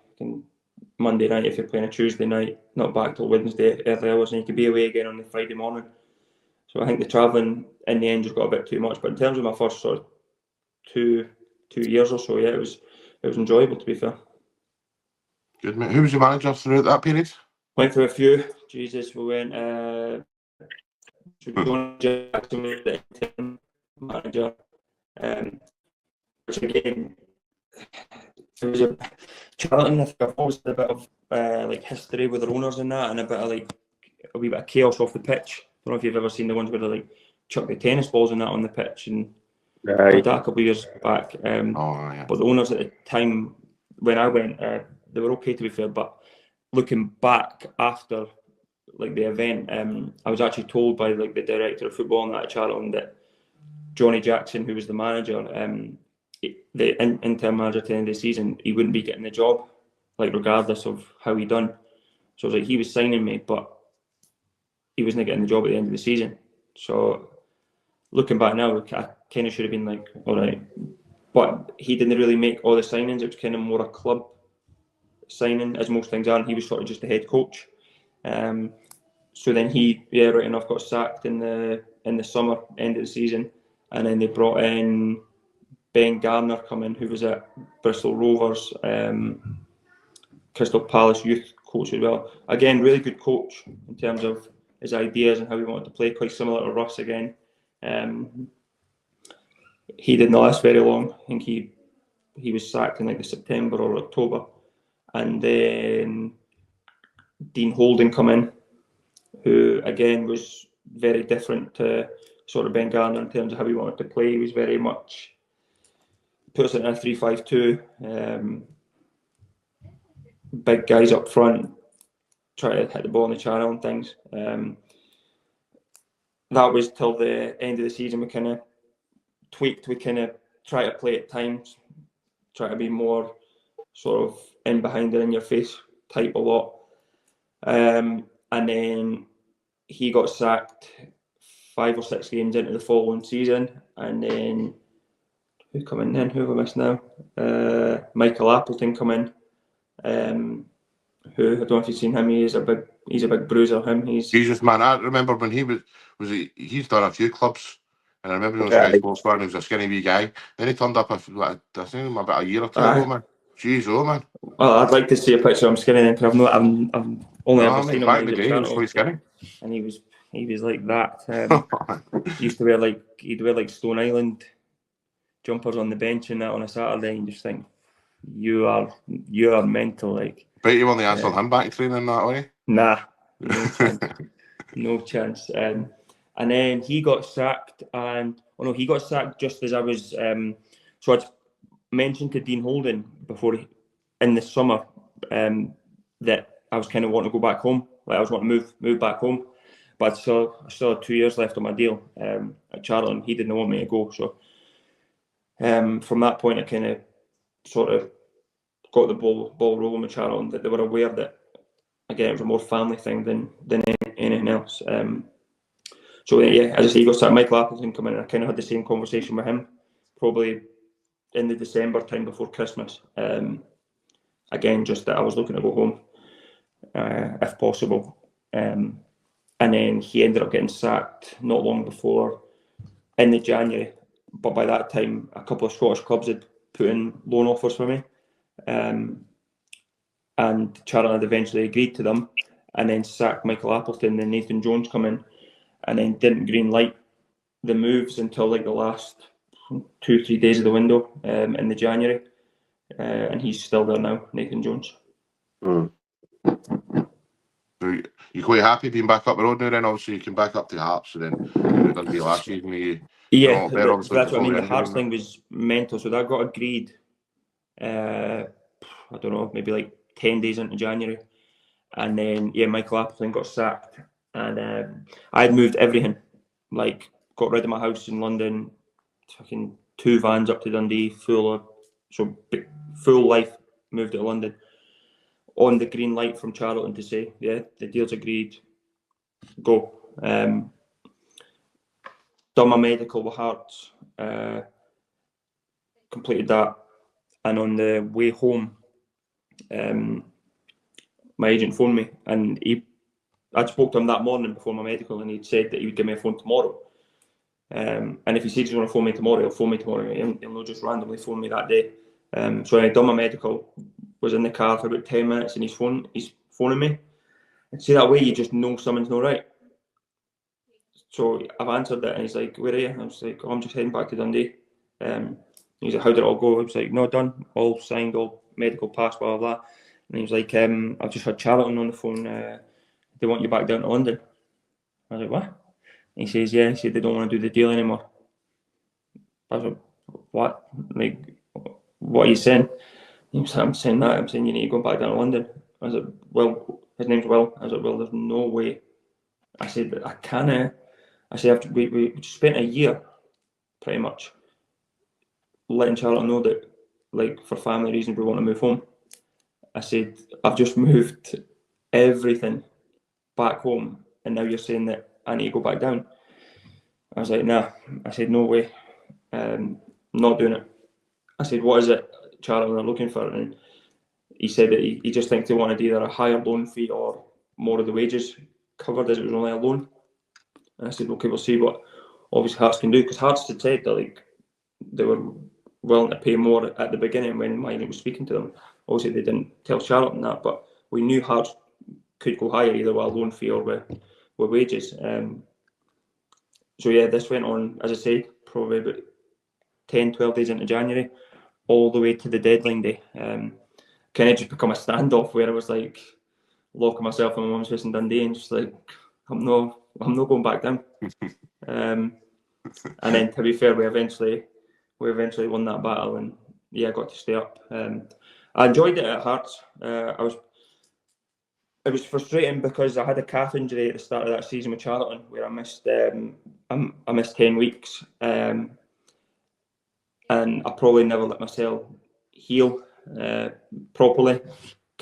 Monday night if you're playing a Tuesday night, not back till Wednesday early hours, and you could be away again on the Friday morning. So I think the travelling in the end just got a bit too much. But in terms of my first sort of two years or so, it was enjoyable, to be fair. Good, mate. Who was your manager throughout that period? Went through a few. Jesus, we went. John Jackson was the interim manager, which again, it was Charlton. I think I've always had a bit of like history with their owners and that, and a bit of like a wee bit of chaos off the pitch. I don't know if you've ever seen the ones where they like chuck the tennis balls and that on the pitch, and that a couple of years back. But the owners at the time when I went, they were okay, to be fair. But looking back after like the event, I was actually told by like the director of football and that at Charlton that Johnny Jackson, who was the manager, the interim manager at the end of the season, he wouldn't be getting the job, like regardless of how he done. So it was like he was signing me, but he wasn't getting the job at the end of the season. So looking back now, I kind of should have been like, all right. But he didn't really make all the signings. It was kind of more a club signing, as most things are, and he was sort of just the head coach. So then he, right enough, got sacked in the summer, end of the season, and then they brought in Ben Garner who was at Bristol Rovers, Crystal Palace youth coach as well. Again, really good coach in terms of his ideas and how he wanted to play, quite similar to Russ again. He didn't last very long. I think he was sacked in like the September or October. And then Dean Holden come in, who again was very different to sort of Ben Garner in terms of how he wanted to play. He was very much put us in a 3-5-2. Big guys up front, try to hit the ball in the channel and things. That was till the end of the season. We kind of tweaked. We kind of try to play at times, try to be more sort of in behind and in your face type a lot. And then he got sacked 5 or 6 games into the following season. And then who come in then? Who have I missed now? Michael Appleton come in. Who I don't know if you've seen him. He's a big bruiser. He's Jesus, man. I remember when he's done a few clubs, and I remember when he was Sky Sports Bar and he was a skinny wee guy. Then he turned up I think about a year or two ago, man. Jeez, oh man. Well, I'd like to see a picture of him skinny then, because I've only ever seen him back in when the he day, was he was quite skinny. And he was like that. He used to wear he'd wear Stone Island jumpers on the bench and that on a Saturday, and just think, you are mental, like. Bet you weren't answering him back training that way. Nah, no chance. No chance. And then he got sacked, he got sacked just as I was. So I'd mentioned to Dean Holden before in the summer that I was kind of wanting to go back home. Like I was wanting to move back home, but I still had 2 years left on my deal at Charlton. He didn't want me to go, so from that point I kind of sort of got the ball rolling with Charlton, that they were aware that, again, it was a more family thing than anything else. So yeah, as I say, he got sacked. Michael Appleton come in, and I kind of had the same conversation with him, probably in the December time before Christmas. Again, just that I was looking to go home, if possible. And then he ended up getting sacked not long before, in the January. But by that time, a couple of Scottish clubs had put in loan offers for me. And Charlton had eventually agreed to them, and then sacked Michael Appleton. Then Nathan Jones come in, and then didn't green light the moves until like the last 2-3 days of the window in the January, and he's still there now, Nathan Jones. So you're quite happy being back up the road now then? Obviously you came back up to Hearts, and then Dundee last season. That's what I mean. The Hearts thing was mental, so that got agreed I don't know, maybe like 10 days into January. And then Michael Appleton got sacked, and I had moved everything, like got rid of my house in London, fucking 2 vans up to Dundee, full life, moved to London on the green light from Charlton to say, the deal's agreed, go. Done my medical with Hearts, completed that, and on the way home, my agent phoned me, and I'd spoke to him that morning before my medical, and he'd said that he would give me a phone tomorrow. And if he says he's going to phone me tomorrow, he'll phone me tomorrow. He'll not just randomly phone me that day. So I had done my medical, was in the car for about 10 minutes, and he's phoning me. And see, that way you just know something's not right. So I've answered it, and he's like, "Where are you?" And I was like, "Oh, I'm just heading back to Dundee." He's like, "How did it all go?" I was like, "No, done, all signed, all medical passed, blah, blah, blah." And he was like, "I've just had Charlton on the phone. They want you back down to London." I was like, "What?" And he says, "Yeah." He said they don't want to do the deal anymore. I was like, "What? Like, what are you saying?" He was like, "I'm saying that. I'm saying you need to go back down to London." I was like, "Well, his name's Will." I was like, "Well, there's no way." I said, "I can't." I said, we spent a year, pretty much, letting Charlotte know that, like, for family reasons, we want to move home. I said, "I've just moved everything back home, and now you're saying that I need to go back down." I was like, "Nah." I said, "No way. Not doing it." I said, "What is it Charlotte are looking for?" And he said that he just thinks they wanted either a higher loan fee or more of the wages covered, as it was only a loan. And I said, "Okay, we'll see what obviously Hearts can do," because Hearts had said that, like, they were willing to pay more at the beginning when Mine was speaking to them. Obviously, they didn't tell Charlotte that, but we knew Hearts could go higher either with a loan fee or with wages. So yeah, this went on, as I say, probably about 10, 12 days into January, all the way to the deadline day. Kind of just become a standoff where I was like locking myself in my mum's house in Dundee and just like, I'm not going back down. And then, to be fair, we eventually won that battle, and yeah, I got to stay up. I enjoyed it at Hearts. It was frustrating because I had a calf injury at the start of that season with Charlton, where I missed 10 weeks, and I probably never let myself heal properly.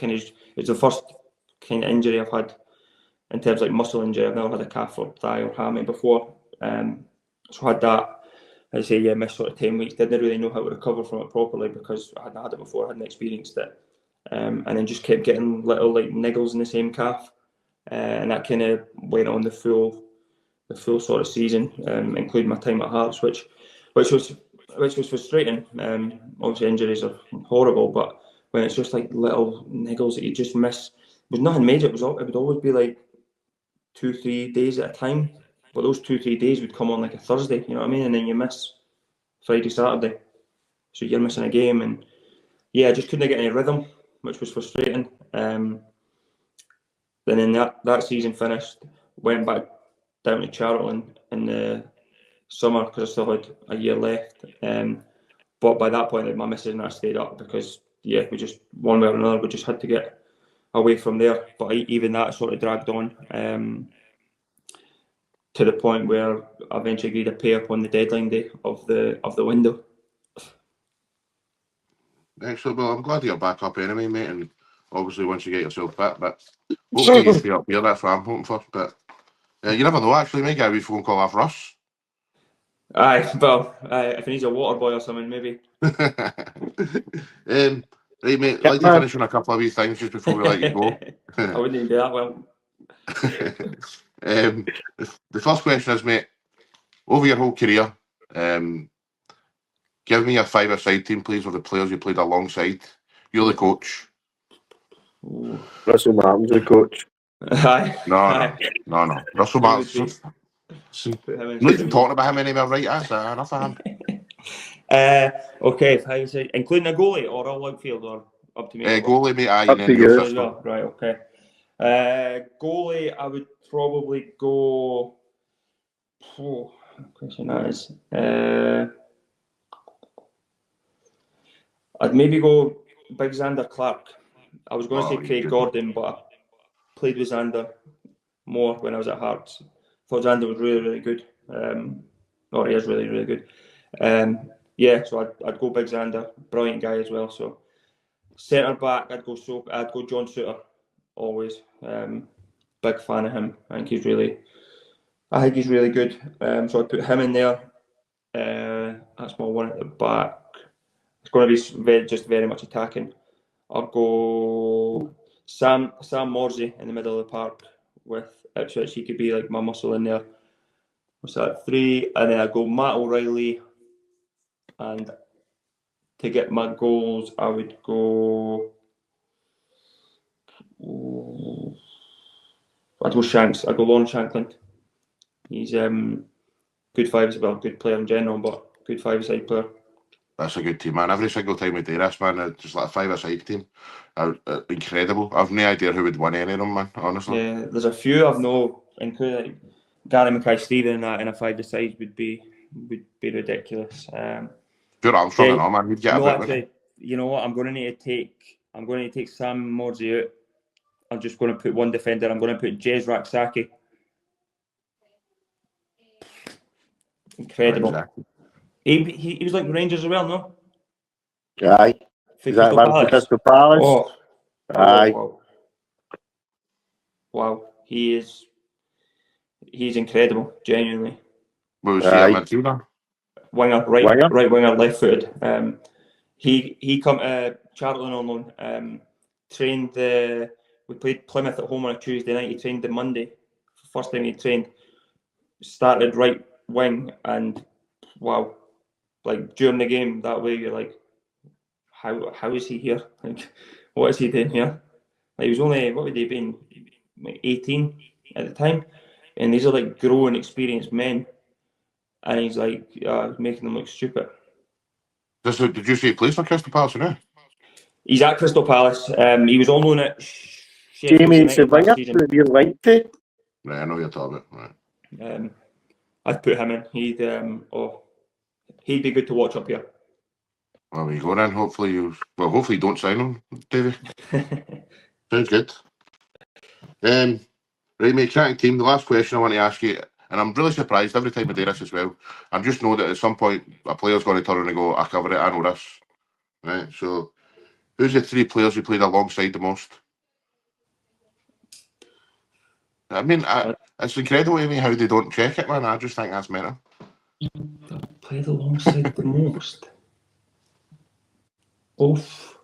It's the first kind of injury I've had in terms of like muscle injury. I've never had a calf or thigh or hammy before, so I had that. I say, yeah, missed sort of 10 weeks. Didn't really know how to recover from it properly because I hadn't had it before, I hadn't experienced it. And then just kept getting little like niggles in the same calf. And that kind of went on the full sort of season, including my time at Hearts, which was frustrating. Obviously injuries are horrible, but when it's just like little niggles that you just miss, it was nothing major. It would always be like 2-3 days at a time. But those 2-3 days would come on like a Thursday, you know what I mean? And then you miss Friday, Saturday. So you're missing a game. And yeah, I just couldn't get any rhythm, which was frustrating. Then that season finished, went back down to Charlton in the summer because I still had a year left. But by that point, like, my missus and I stayed up because, yeah, we just, one way or another, we just had to get away from there. But even that sort of dragged on. To the point where I eventually agreed to pay up on the deadline day of the window. Excellent. Well, I'm glad you're back up anyway, mate. And obviously, once you get yourself fit, but hopefully you stay up here. That's what I'm hoping for. But you never know. Actually, make a wee phone call off Russ. Aye, well, if he needs a water boy or something, maybe. Right, mate. Let me finish on a couple of wee things just before we let you go. I wouldn't even do that well. The first question is, mate, over your whole career, give me a five-a-side team, please, of the players you played alongside. You're the coach. Ooh. Russell Martin's the coach. Aye. No. Russell Martin. Not even talking about him anymore, right? That's enough of him. Okay, five-a-side, including a goalie or all outfield, or up to me? Goalie, mate, aye, Up and to then you. your As sister. well. Right, okay. Goalie, I would probably go. Oh, what question that is. I'd maybe go Big Xander Clark. I was going to say Craig Gordon, but I played with Xander more when I was at Hearts. Thought Xander was really, really good. Or he is really, really good. Yeah, so I'd go Big Xander, brilliant guy as well. So centre back, I'd go John Suter, always. Big fan of him. I think he's really good. So I'd put him in there. That's my one at the back. It's going to be very much attacking. I'll go Sam Morsey in the middle of the park with Ipswich. He could be like my muscle in there. What's that? 3, and then I go Matt O'Reilly. And to get my goals, I would go. I'd go Shanks. I'd go Lon Shankland. He's good player in general, but good five-a-side player. That's a good team, man. Every single time we do this, man, it's just like a five-a-side team. Incredible. I've no idea who would win any of them, man, honestly. Yeah, there's a few I've no, including like Gary Mackay-Steven in a five-a-side would be ridiculous. Pure Armstrong and all, man. We'd get a bit. You know what? I'm going to need to take Sam Morsey out. I'm just going to put one defender. I'm going to put Jez Raksaki. Incredible. Exactly. He was like Rangers as well, no? Aye. Is that man Crystal Palace? Oh. Aye. Wow. He's incredible, genuinely. What was he, a midfielder? Winger, right winger, left footed. He come to Charlton on loan. Trained we played Plymouth at home on a Tuesday night. He trained the Monday. First time he trained. Started right wing, and wow, like during the game that way you're like, how is he here? Like, what is he doing here? Like, he was only, what would he have been? like 18 at the time, and these are like grown, experienced men, and he's like making them look stupid. Did you say he plays for Crystal Palace now? He's at Crystal Palace. He was on loan at Jamie, it's a United last winger season. that you like to. Right, I know you're talking about. Right. I'd put him in. He'd be good to watch up here. Well, there you go then. Hopefully you don't sign him, Davey. Sounds good. Right, mate, chatting team. The last question I want to ask you, and I'm really surprised every time I do this as well. I just know that at some point a player's going to turn and go, I cover it, I know this. Right, so who's the 3 players you played alongside the most? I mean, it's incredible to me how they don't check it, man. I just think that's mental. Played alongside the most. Oof.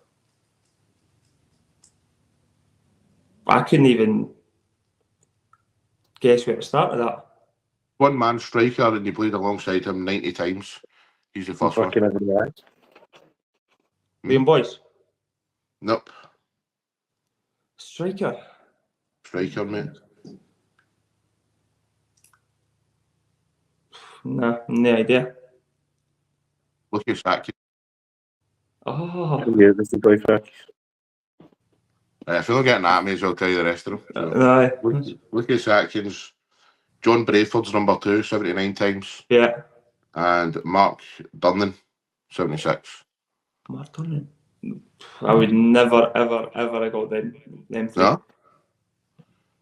I couldn't even guess where to start with that. One man striker, and you played alongside him 90 times. He's the first one. Liam Boyce. Nope. Striker, Mate. No idea. Look at Saki. Oh, Yeah, this is boyfriend. If you're not getting that, I may as well tell you the rest of them. So, aye. look at Atkins. John Brayford's number 2, 79 times. Yeah. And Mark Durnan, 76. Mark Durnan. I would never, ever have got them 3. No?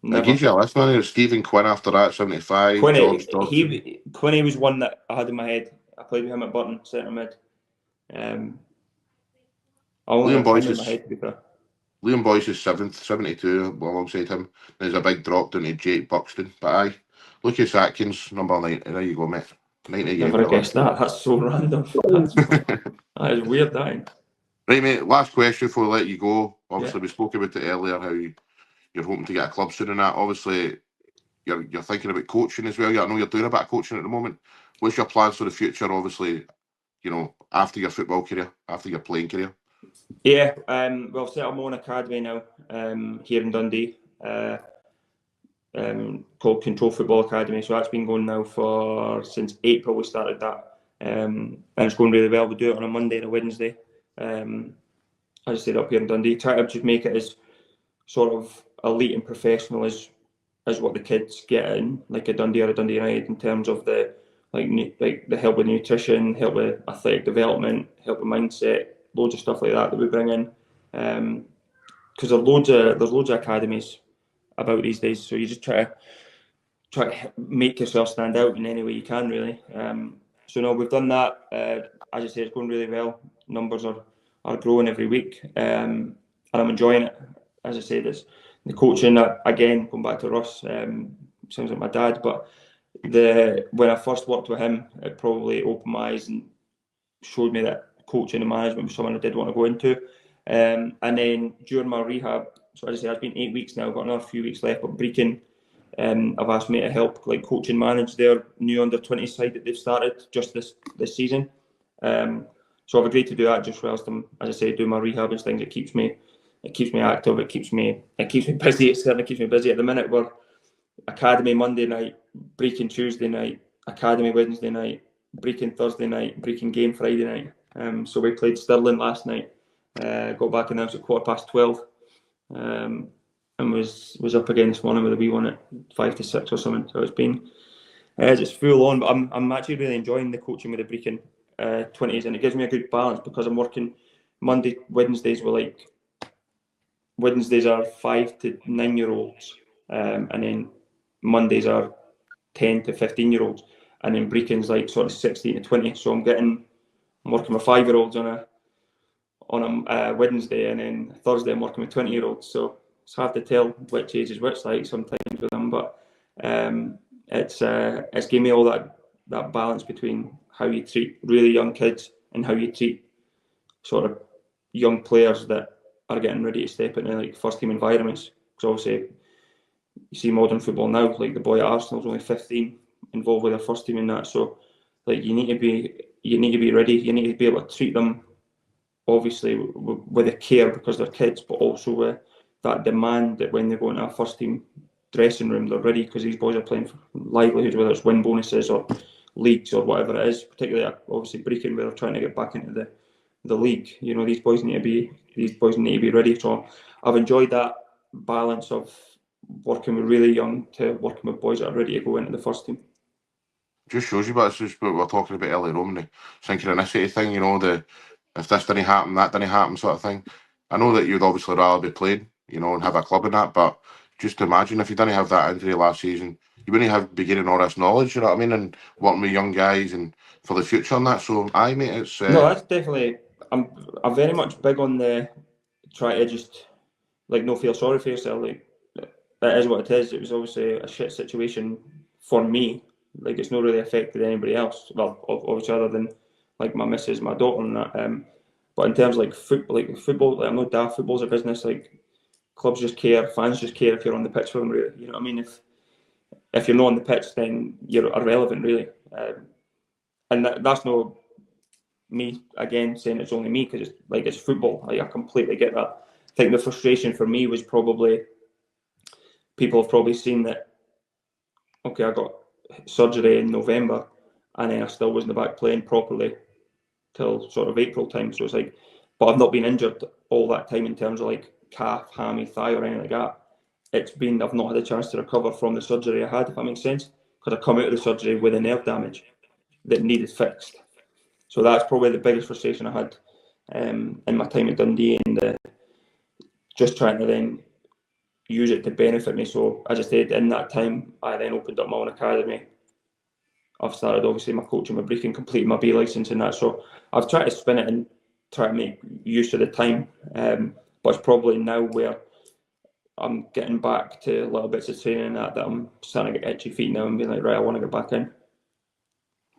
Never. I give you a list, man. There's Stephen Quinn after that, 75. George Dawson. Quinny was one that I had in my head. I played with him at Burton, centre mid. I only Liam had Boyce him in my head, to be fair. Liam Boyce is 7th, 72 alongside him. There's a big drop down to Jake Buxton. But aye, Lucas Atkins, number 90. There you go, mate. 90 Never have guessed that. That's so random. That is weird, that ain't. Right, mate, last question before I let you go. Obviously, we spoke about it earlier, how you're hoping to get a club soon and that. Obviously, you're thinking about coaching as well. I know you're doing a bit of coaching at the moment. What's your plans for the future, obviously, after your football career, after your playing career? Yeah, well, set up my own academy now here in Dundee, called Control Football Academy. So that's been going now since April we started that, and it's going really well. We do it on a Monday and a Wednesday. As I said, up here in Dundee, try to just make it as sort of elite and professional as what the kids get in, like a Dundee or a Dundee United, in terms of the the help with nutrition, help with athletic development, help with mindset. Loads of stuff like that we bring in, because there's loads of academies about these days. So you just try to make yourself stand out in any way you can, really. So no, we've done that. As I say, it's going really well. Numbers are growing every week, and I'm enjoying it. As I say, the coaching, again, going back to Russ, sounds like my dad, but when I first worked with him, it probably opened my eyes and showed me that coaching and management was something I did want to go into. And then during my rehab, so as I say, it's been 8 weeks now, I've got another few weeks left, but Brecon have asked me to help coach and manage their new under-20 side that they've started just this season. So I've agreed to do that just whilst I'm, as I say, doing my rehab and things. It keeps me active, it keeps me busy. It certainly keeps me busy. At the minute, we're academy Monday night, Brecon Tuesday night, academy Wednesday night, Brecon Thursday night, Brecon game Friday night. So we played Stirling last night, got back in the house at 12:15, and was up again this morning with a wee one at 5 to 6 or something. So it's just full on, but I'm actually really enjoying the coaching with the Brecon 20s, and it gives me a good balance because I'm working Wednesdays are 5 to 9 year olds, and then Mondays are 10 to 15 year olds, and then Brecon's sort of 16 to 20. So I'm working with 5-year-olds on a Wednesday, and then Thursday I'm working with 20-year-olds. So it's hard to tell which age is which sometimes with them, but it's given me all that balance between how you treat really young kids and how you treat sort of young players that are getting ready to step into first team environments. Because obviously you see modern football now, the boy at Arsenal is only 15, involved with their first team in that. So you need to be ready. You need to be able to treat them, obviously, with a care because they're kids, but also with that demand that when they go into a first team dressing room, they're ready because these boys are playing for livelihoods, whether it's win bonuses or leagues or whatever it is. Particularly, obviously, Brecon, where they're trying to get back into the league. You know, these boys need to be ready. So I've enjoyed that balance of working with really young to working with boys that are ready to go into the first team. Just shows you, but it's just what we were talking about earlier on, the synchronicity thing, you know, the if this didn't happen, that didn't happen sort of thing. I know that you'd obviously rather be playing, you know, and have a club in that, but just imagine if you didn't have that injury last season, you wouldn't have been getting all this knowledge, you know what I mean, and working with young guys and for the future and that. So, aye, mate, it's... No, that's definitely... I'm very much big on the try to just, like, no feel sorry for yourself. Like, it is what it is. It was obviously a shit situation for me. Like, it's not really affected anybody else. Well, obviously, other than like my missus, my daughter, and that. But in terms of like football, like, I'm not daft. Football's a business. Like, clubs just care, fans just care if you're on the pitch for them. Really, you know what I mean? If you're not on the pitch, then you're irrelevant, really. And that's not me again saying it's only me, because it's football. Like, I completely get that. I think the frustration for me was probably people have probably seen that. Okay, I got surgery in November, and then I still wasn't back playing properly till sort of April time. So it's like, but I've not been injured all that time in terms of like calf, hammy, thigh, or anything like that. I've not had a chance to recover from the surgery I had, if that makes sense, because I come out of the surgery with a nerve damage that needed fixed. So that's probably the biggest frustration I had in my time at Dundee, and just trying to then use it to benefit me. So as I said, in that time, I then opened up my own academy. I've started obviously my coaching with Brecon, completed my B licence and that. So I've tried to spin it and try to make use of the time. But it's probably now where I'm getting back to little bits of training that I'm starting to get itchy feet now and being like, right, I want to get back in.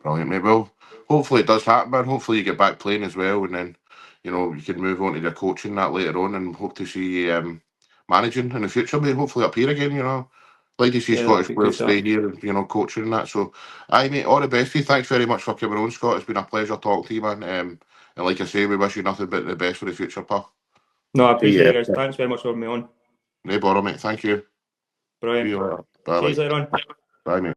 Brilliant, mate. Well, hopefully it does happen, man. Hopefully you get back playing as well, and then, you know, you can move on to your coaching that later on, and hope to see you managing in the future, mate. Hopefully up here again, you know. Like to see Scottish players stay here, you know, coaching and that. So, aye, mate, all the best to you. Thanks very much for coming on, Scott. It's been a pleasure talking to you, man. And like I say, we wish you nothing but the best for the future, pal. No, I appreciate it, guys. Thanks very much for having me on. No bother, mate. Thank you. Brilliant. See you later. Bye. Cheers later on. Bye, mate.